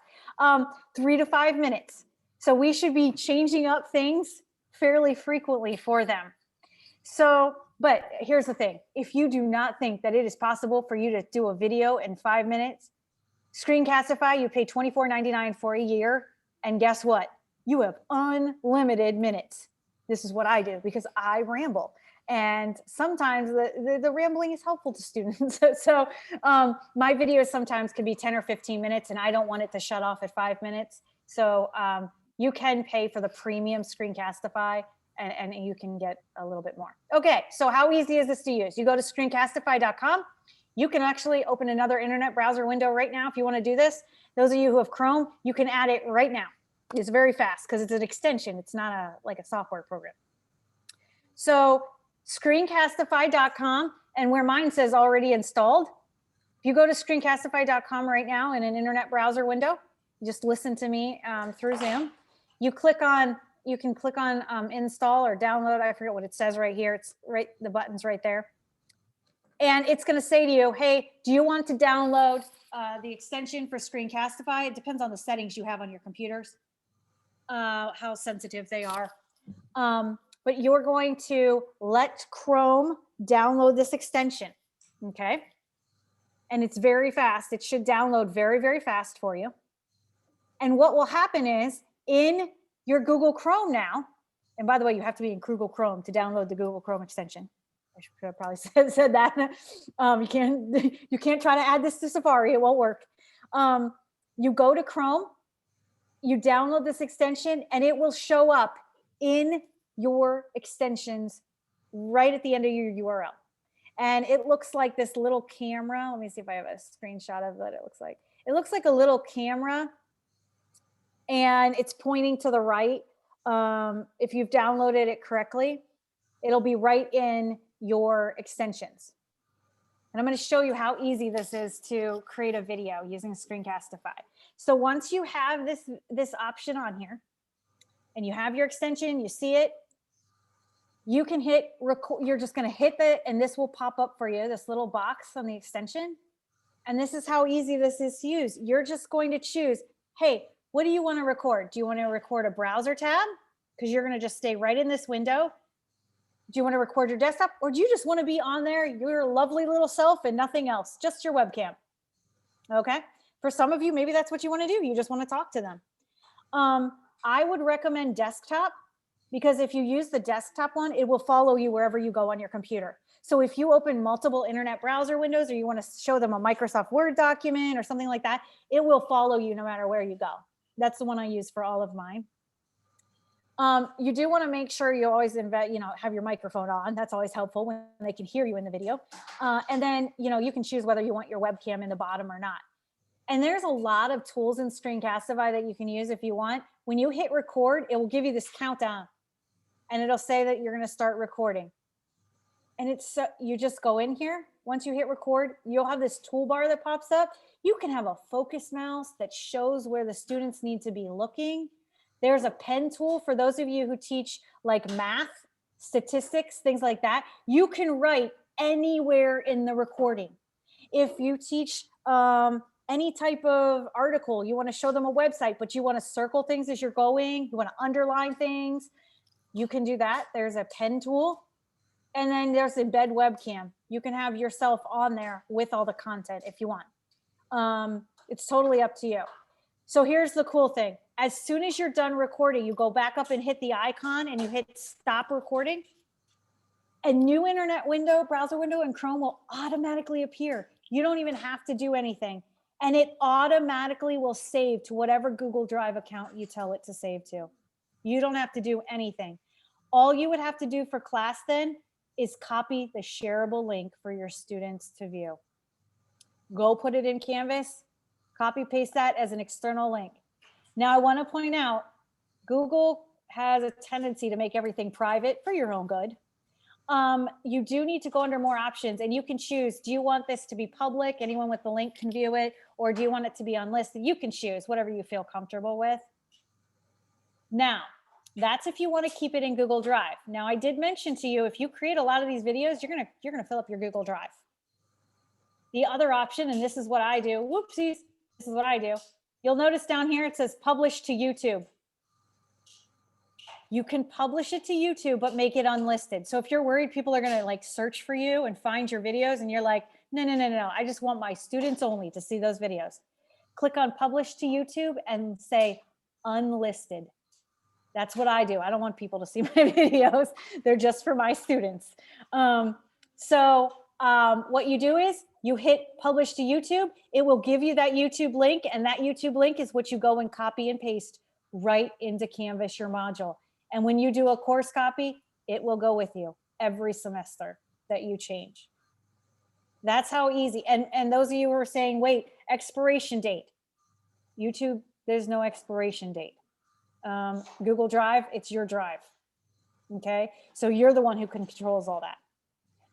3 to 5 minutes. So we should be changing up things fairly frequently for them. So, but here's the thing. If you do not think that it is possible for you to do a video in 5 minutes, Screencastify, you pay $24.99 for a year. And guess what? You have unlimited minutes. This is what I do because I ramble. And sometimes the rambling is helpful to students. So my videos sometimes can be 10 or 15 minutes and I don't want it to shut off at 5 minutes. So you can pay for the premium Screencastify and you can get a little bit more. Okay, so how easy is this to use? You go to screencastify.com. You can actually open another internet browser window right now if you want to do this. Those of you who have Chrome, you can add it right now. It's very fast because it's an extension. It's not like a software program. So screencastify.com, and where mine says already installed, if you go to screencastify.com right now in an internet browser window, you just listen to me through Zoom. You can click on install or download. I forget what it says right here. It's right, the button's right there. And it's going to say to you, hey, do you want to download the extension for Screencastify? It depends on the settings you have on your computers, how sensitive they are. But you're going to let Chrome download this extension, okay? And it's very fast. It should download very, very fast for you. And what will happen is in your Google Chrome now, and by the way, you have to be in Google Chrome to download the Google Chrome extension. I should have probably said that. You can't try to add this to Safari. It won't work. You go to Chrome, you download this extension, and it will show up in your extensions right at the end of your URL. And it looks like this little camera. Let me see if I have a screenshot of what it looks like. It looks like a little camera, and it's pointing to the right. If you've downloaded it correctly, it'll be right in your extensions. And I'm going to show you how easy this is to create a video using Screencastify. So once you have this option on here and you have your extension, you see it, You can hit record, you're just gonna hit that and this will pop up for you, this little box on the extension. And this is how easy this is to use. You're just going to choose, hey, what do you wanna record? Do you wanna record a browser tab? Because you're gonna just stay right in this window. Do you wanna record your desktop? Or do you just wanna be on there, your lovely little self and nothing else, just your webcam? Okay, for some of you, maybe that's what you wanna do. You just wanna talk to them. I would recommend desktop, because if you use the desktop one, it will follow you wherever you go on your computer. So if you open multiple internet browser windows, or you want to show them a Microsoft Word document or something like that, it will follow you no matter where you go. That's the one I use for all of mine. You do want to make sure you always have your microphone on. That's always helpful when they can hear you in the video. And then, you can choose whether you want your webcam in the bottom or not. And there's a lot of tools in Screencastify that you can use if you want. When you hit record, it will give you this countdown. And it'll say that you're going to start recording. And you just go in here. Once you hit record, you'll have this toolbar that pops up. You can have a focus mouse that shows where the students need to be looking. There's a pen tool for those of you who teach like math, statistics, things like that. You can write anywhere in the recording. If you teach any type of article, you want to show them a website, but you want to circle things as you're going, you want to underline things, you can do that. There's a pen tool. And then there's embed webcam. You can have yourself on there with all the content if you want. It's totally up to you. So here's the cool thing. As soon as you're done recording, you go back up and hit the icon and you hit stop recording. A new internet window, browser window in Chrome will automatically appear. You don't even have to do anything. And it automatically will save to whatever Google Drive account you tell it to save to. You don't have to do anything. All you would have to do for class then is copy the shareable link for your students to view. Go put it in Canvas, copy paste that as an external link. Now I want to point out, Google has a tendency to make everything private for your own good. You do need to go under more options and you can choose, do you want this to be public? Anyone with the link can view it, or do you want it to be unlisted? You can choose whatever you feel comfortable with. Now, that's if you want to keep it in Google Drive. Now, I did mention to you, if you create a lot of these videos, you're gonna fill up your Google Drive. The other option, and this is what I do, whoopsies, this is what I do. You'll notice down here, it says publish to YouTube. You can publish it to YouTube, but make it unlisted. So if you're worried people are gonna like search for you and find your videos and you're like, no, I just want my students only to see those videos. Click on publish to YouTube and say unlisted. That's what I do. I don't want people to see my videos. They're just for my students. What you do is you hit publish to YouTube. It will give you that YouTube link, and that YouTube link is what you go and copy and paste right into Canvas, your module. And when you do a course copy, it will go with you every semester that you change. That's how easy. And those of you who are saying, wait, expiration date. YouTube, there's no expiration date. Google Drive, it's your drive. Okay, so you're the one who controls all that.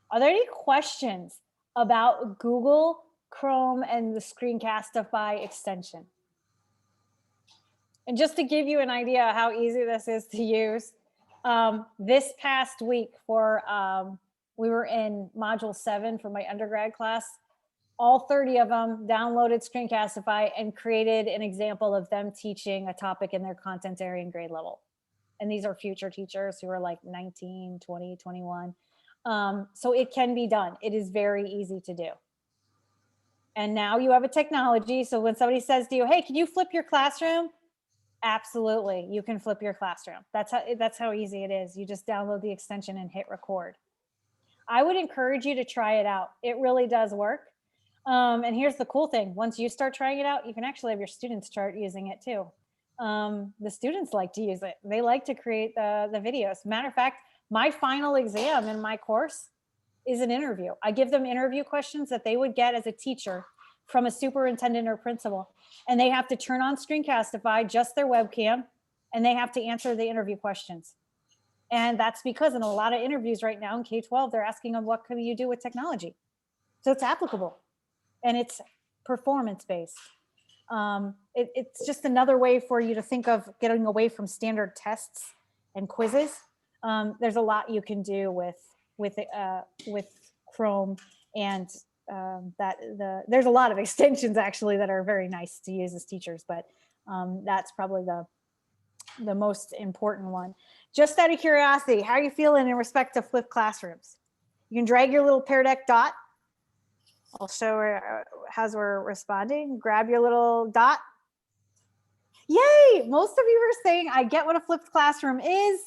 Are there any questions about Google Chrome and the Screencastify extension? And just to give you an idea of how easy this is to use, this past week we were in module 7 for my undergrad class. All 30 of them downloaded Screencastify and created an example of them teaching a topic in their content area and grade level. And these are future teachers who are like 19, 20, 21. So it can be done. It is very easy to do. And now you have a technology. So when somebody says to you, hey, can you flip your classroom? Absolutely, you can flip your classroom. That's how easy it is. You just download the extension and hit record. I would encourage you to try it out. It really does work. And here's the cool thing. Once you start trying it out, you can actually have your students start using it too. The students like to use it. They like to create the videos. Matter of fact, my final exam in my course is an interview. I give them interview questions that they would get as a teacher from a superintendent or principal. And they have to turn on Screencastify, just their webcam, and they have to answer the interview questions. And that's because in a lot of interviews right now in K-12, they're asking them, what can you do with technology? So it's applicable and it's performance-based. It's just another way for you to think of getting away from standard tests and quizzes. There's a lot you can do with Chrome, and there's a lot of extensions actually that are very nice to use as teachers, but that's probably the most important one. Just out of curiosity, how are you feeling in respect to flipped classrooms? You can drag your little PearDeck dot. I'll show her as we're responding. Grab your little dot. Yay! Most of you are saying, I get what a flipped classroom is,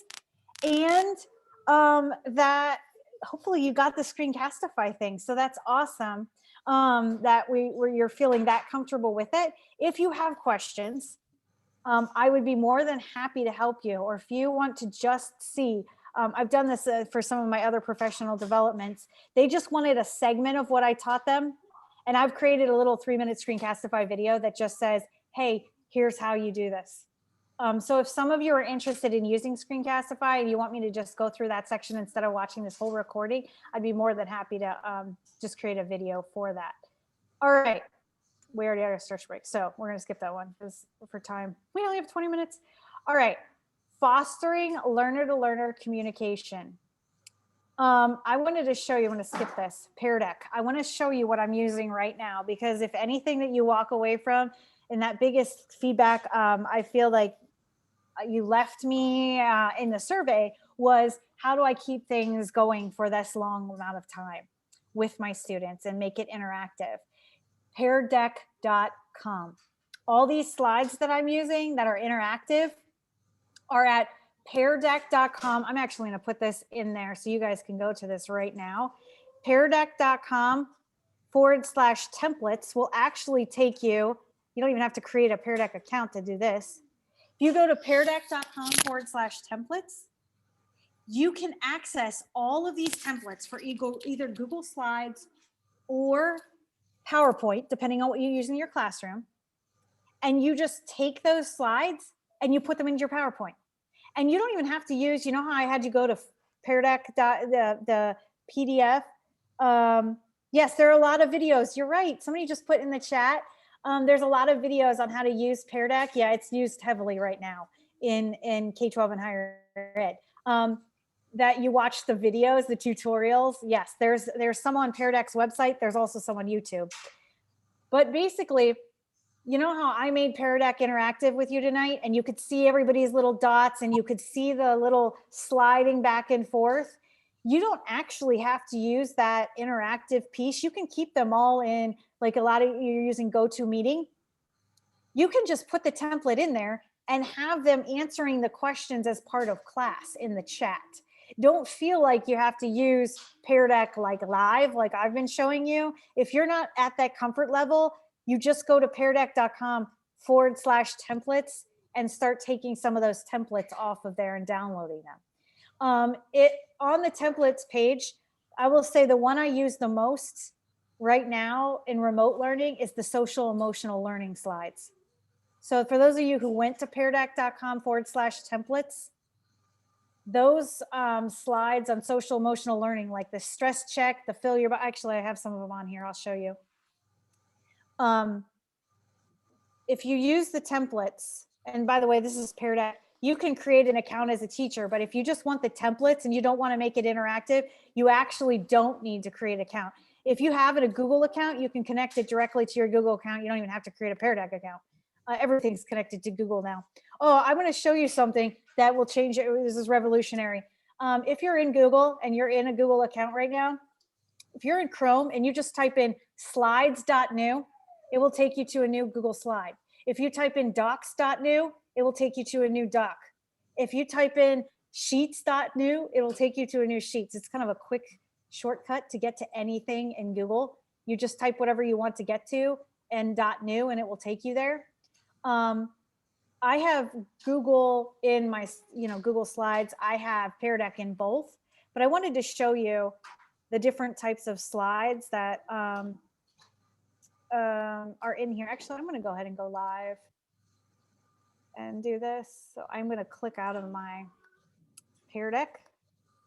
and that hopefully you got the Screencastify thing. So that's awesome that you're feeling that comfortable with it. If you have questions, I would be more than happy to help you. Or if you want to just see, I've done this for some of my other professional developments. They just wanted a segment of what I taught them. And I've created a little 3-minute Screencastify video that just says, hey, here's how you do this. So if some of you are interested in using Screencastify and you want me to just go through that section instead of watching this whole recording, I'd be more than happy to just create a video for that. All right. We already had a search break, so we're going to skip that one because for time. We only have 20 minutes. All right. Fostering learner-to-learner communication. I wanted to show you, I'm going to skip this, PearDeck. I want to show you what I'm using right now, because if anything that you walk away from in that biggest feedback, I feel like you left me in the survey was, how do I keep things going for this long amount of time with my students and make it interactive? PearDeck.com. All these slides that I'm using that are interactive are at PearDeck.com. I'm actually going to put this in there so you guys can go to this right now. PearDeck.com/templates will actually take you. You don't even have to create a PearDeck account to do this. If you go to PearDeck.com/templates, you can access all of these templates for either Google Slides or PowerPoint, depending on what you use in your classroom. And you just take those slides and you put them into your PowerPoint. And you don't even have to use, you know how I had you go to PearDeck, the PDF? Yes, there are a lot of videos. You're right. Somebody just put in the chat. There's a lot of videos on how to use PearDeck. Yeah, it's used heavily right now in K-12 and higher ed. That you watch the videos, the tutorials. Yes, there's some on PearDeck's website. There's also some on YouTube. But basically, you know how I made PearDeck interactive with you tonight, and you could see everybody's little dots and you could see the little sliding back and forth? You don't actually have to use that interactive piece. You can keep them all in, like a lot of you're using GoToMeeting. You can just put the template in there and have them answering the questions as part of class in the chat. Don't feel like you have to use PearDeck like live, like I've been showing you. If you're not at that comfort level, you just go to PearDeck.com/templates and start taking some of those templates off of there and downloading them. On the templates page, I will say the one I use the most right now in remote learning is the social emotional learning slides. So for those of you who went to PearDeck.com/templates, those slides on social emotional learning, like the stress check, the fill your, actually I have some of them on here, I'll show you. If you use the templates, and by the way, this is PearDeck, you can create an account as a teacher, but if you just want the templates and you don't want to make it interactive, you actually don't need to create an account. If you have a Google account, you can connect it directly to your Google account. You don't even have to create a PearDeck account. Everything's connected to Google now. Oh, I'm going to show you something that will change it. This is revolutionary. If you're in Google and you're in a Google account right now, if you're in Chrome and you just type in slides.new, it will take you to a new Google slide. If you type in docs.new, it will take you to a new doc. If you type in sheets.new, it will take you to a new sheets. It's kind of a quick shortcut to get to anything in Google. You just type whatever you want to get to and .new and it will take you there. I have Google in my, Google Slides. I have PearDeck in both, but I wanted to show you the different types of slides that are in here. Actually, I'm going to go ahead and go live and do this. So I'm going to click out of my PearDeck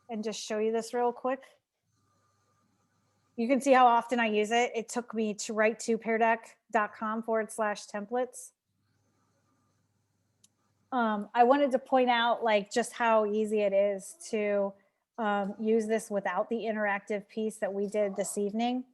and just show you this real quick. You can see how often I use it. It took me to write to PearDeck.com/templates. I wanted to point out like just how easy it is to use this without the interactive piece that we did this evening.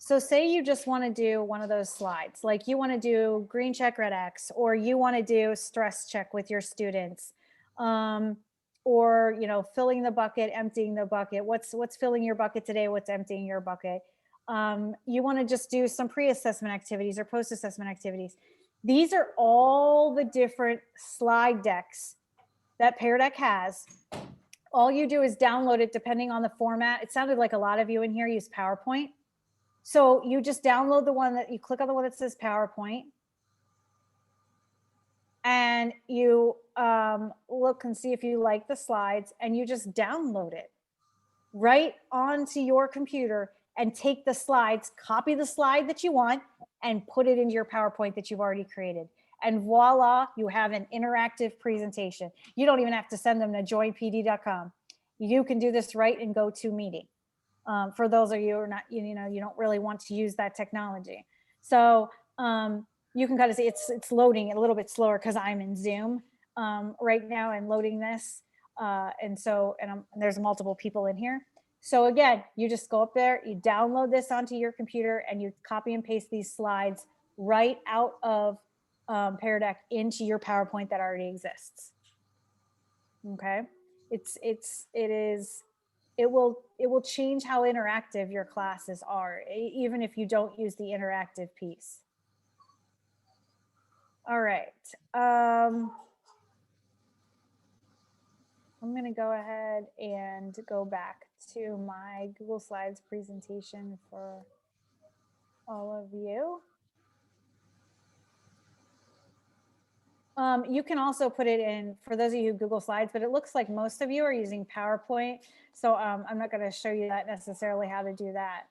So say you just want to do one of those slides, like you want to do green check, red X, or you want to do stress check with your students, or, you know, filling the bucket, emptying the bucket. What's filling your bucket today? What's emptying your bucket? You want to just do some pre-assessment activities or post-assessment activities. These are all the different slide decks that PearDeck has. All you do is download it depending on the format. It sounded like a lot of you in here use PowerPoint. So you just download the one that you click on the one that says PowerPoint. And you look and see if you like the slides, and you just download it right onto your computer and take the slides, copy the slide that you want and put it into your PowerPoint that you've already created. And voila, you have an interactive presentation. You don't even have to send them to joinpd.com. You can do this right in GoToMeeting. For those of you who are not, you know, you don't really want to use that technology. So you can kind of see it's loading a little bit slower because I'm in Zoom right now and loading this. And there's multiple people in here. So again, you just go up there, you download this onto your computer, and you copy and paste these slides right out of PearDeck into your PowerPoint that already exists. Okay, it will change how interactive your classes are, even if you don't use the interactive piece. All right. I'm going to go ahead and go back to my Google Slides presentation for all of you. You can also put it in for those of you who Google Slides, but it looks like most of you are using PowerPoint. So I'm not going to show you that necessarily how to do that.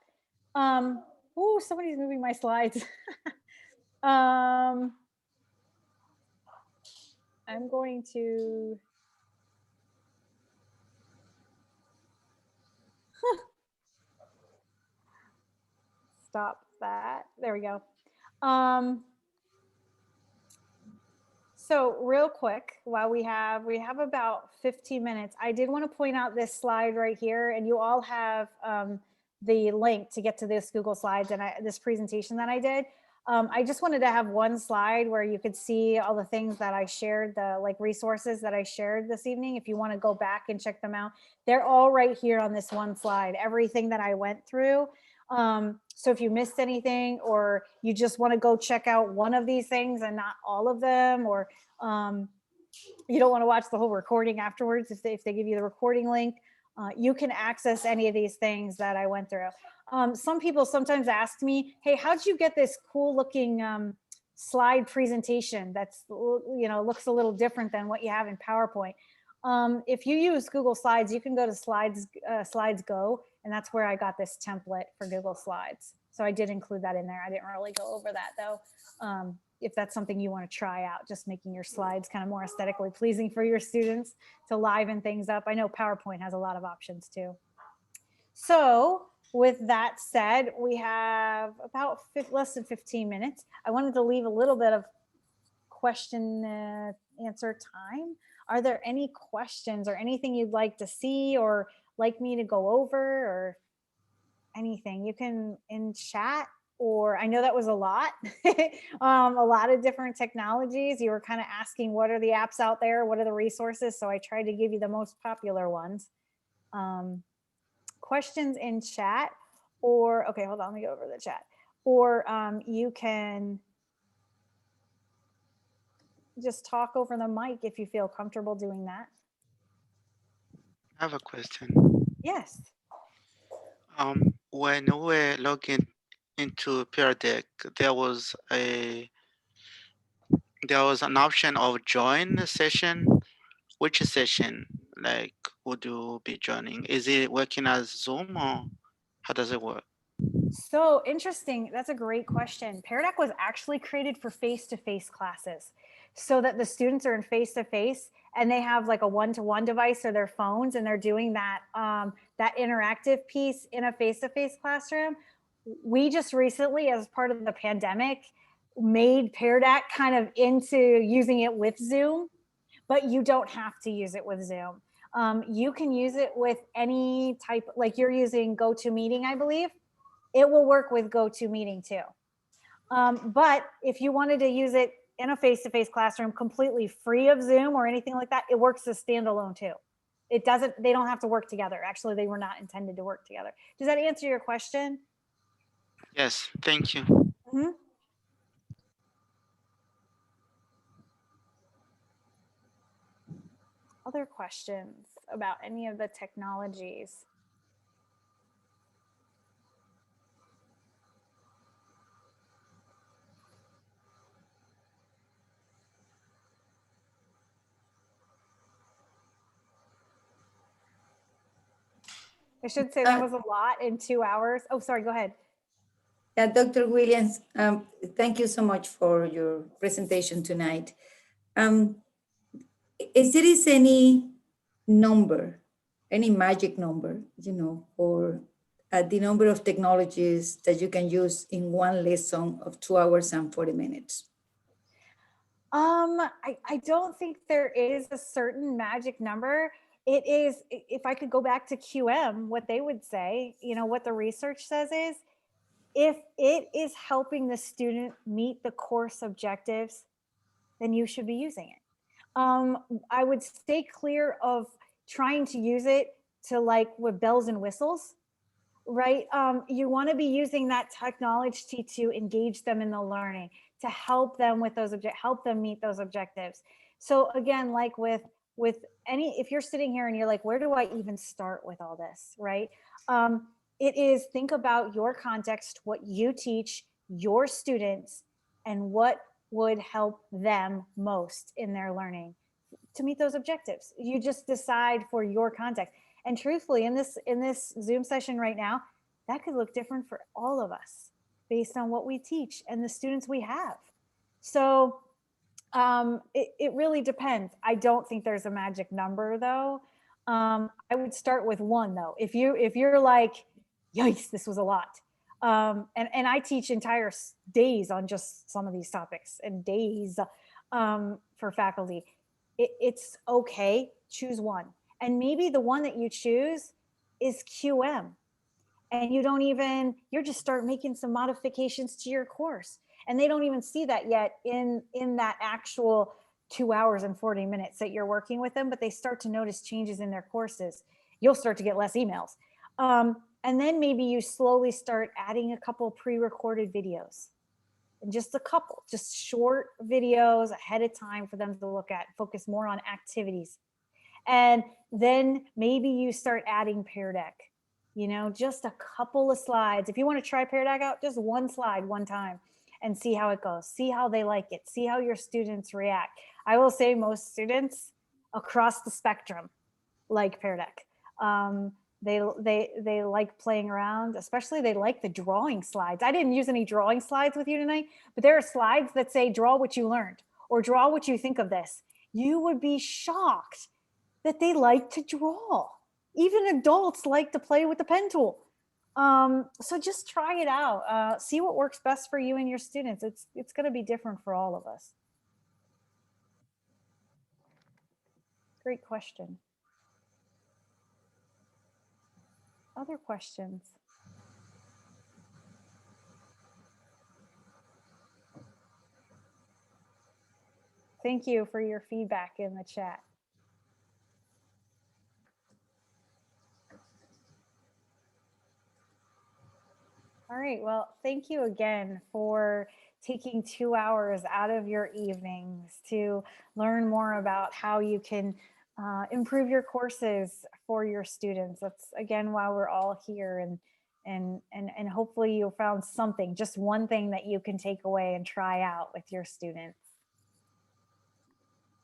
Oh, somebody's moving my slides. I'm going to stop that. There we go. So real quick, while we have about 15 minutes, I did want to point out this slide right here, and you all have the link to get to this Google Slides and this presentation that I did. I just wanted to have one slide where you could see all the things that I shared, the like resources that I shared this evening. If you want to go back and check them out, they're all right here on this one slide, everything that I went through. So if you missed anything, or you just want to go check out one of these things and not all of them, or you don't want to watch the whole recording afterwards, if they give you the recording link, you can access any of these things that I went through. Some people sometimes ask me, hey, how'd you get this cool looking slide presentation that's, you know, looks a little different than what you have in PowerPoint? If you use Google Slides, you can go to Slides Go, and that's where I got this template for Google Slides. So I did include that in there. I didn't really go over that though. If that's something you want to try out, just making your slides kind of more aesthetically pleasing for your students to liven things up. I know PowerPoint has a lot of options too. So with that said, we have about less than 15 minutes. I wanted to leave a little bit of question answer time. Are there any questions or anything you'd like to see or like me to go over or anything? You can in chat, or I know that was a lot, a lot of different technologies. You were kind of asking what are the apps out there? What are the resources? So I tried to give you the most popular ones. Questions in chat, or, okay, hold on, let me go over the chat. Or you can just talk over the mic if you feel comfortable doing that. I have a question. Yes. When we were logging into PearDeck, there was an option of join the session. Which session, like, would you be joining? Is it working as Zoom, or how does it work? So interesting. That's a great question. PearDeck was actually created for face-to-face classes, so that the students are in face-to-face and they have like a one-to-one device or their phones, and they're doing that that interactive piece in a face-to-face classroom. We just recently, as part of the pandemic, made PearDeck kind of into using it with Zoom. but you don't have to use it with Zoom. You can use it with any type, like you're using GoToMeeting, I believe. It will work with GoToMeeting too. But if you wanted to use it in a face-to-face classroom completely free of Zoom or anything like that, it works as standalone too. It doesn't, they don't have to work together. Actually, they were not intended to work together. Does that answer your question? Yes, thank you. Mm-hmm. Other questions about any of the technologies? I should say that was a lot in 2 hours. Oh, sorry, go ahead. Yeah, Dr. Williams, thank you so much for your presentation tonight. Is there any number, any magic number, you know, or the number of technologies that you can use in one lesson of 2 hours and 40 minutes? I don't think there is a certain magic number. It is, if I could go back to QM, what they would say, you know, what the research says is, if it is helping the student meet the course objectives, then you should be using it. I would stay clear of trying to use it to like with bells and whistles, right? You want to be using that technology to engage them in the learning, to help them with those help them meet those objectives. So again, like with any, if you're sitting here and you're like, where do I even start with all this, right? It is, think about your context, what you teach your students, and what would help them most in their learning to meet those objectives. You just decide for your context. And truthfully, in this Zoom session right now, that could look different for all of us based on what we teach and the students we have. So it really depends. I don't think there's a magic number though. I would start with one though. If you're like, yikes, this was a lot. And I teach entire days on just some of these topics and days for faculty. It's okay, choose one. And maybe the one that you choose is QM. And you don't even, you're just start making some modifications to your course. And they don't even see that yet in that actual 2 hours and 40 minutes that you're working with them, but they start to notice changes in their courses. You'll start to get less emails. And then maybe you slowly start adding a couple pre-recorded videos. And just a couple, just short videos ahead of time for them to look at, focus more on activities. And then maybe you start adding PearDeck, you know, just a couple of slides. If you want to try PearDeck out, just one slide, one time, and see how it goes, see how they like it, see how your students react. I will say most students across the spectrum like PearDeck. They like playing around, especially they like the drawing slides. I didn't use any drawing slides with you tonight, but there are slides that say, draw what you learned or draw what you think of this. You would be shocked that they like to draw. Even adults like to play with the pen tool. So just try it out. See what works best for you and your students. It's going to be different for all of us. Great question. Other questions? Thank you for your feedback in the chat. All right, well, thank you again for taking 2 hours out of your evenings to learn more about how you can improve your courses for your students. That's again why we're all here, and hopefully you found something, just one thing that you can take away and try out with your students.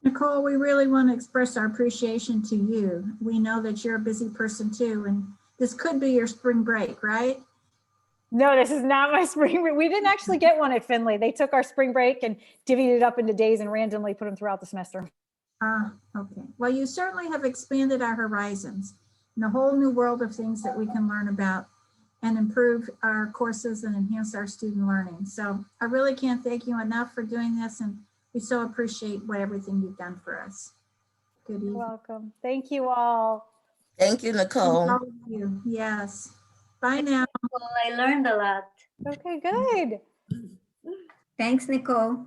Nicole, we really want to express our appreciation to you. We know that you're a busy person too, and this could be your spring break, right? No, this is not my spring break. We didn't actually get one at Findlay. They took our spring break and divvied it up into days and randomly put them throughout the semester. Okay. Well, you certainly have expanded our horizons and a whole new world of things that we can learn about and improve our courses and enhance our student learning. So I really can't thank you enough for doing this, and we so appreciate everything you've done for us. Good You're evening. welcome. Thank you all. Thank you, Nicole. All of you. Yes. Bye now. Well, I learned a lot. Okay, good. Thanks, Nicole.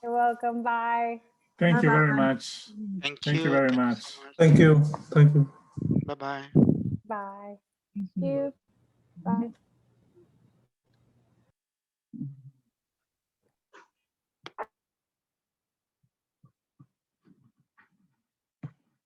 You're welcome. Bye. Thank you very Bye-bye. much. Thank Thank you. you very Thank much. so much. Thank you. Thank you. Bye-bye. Bye. Thank you. Bye.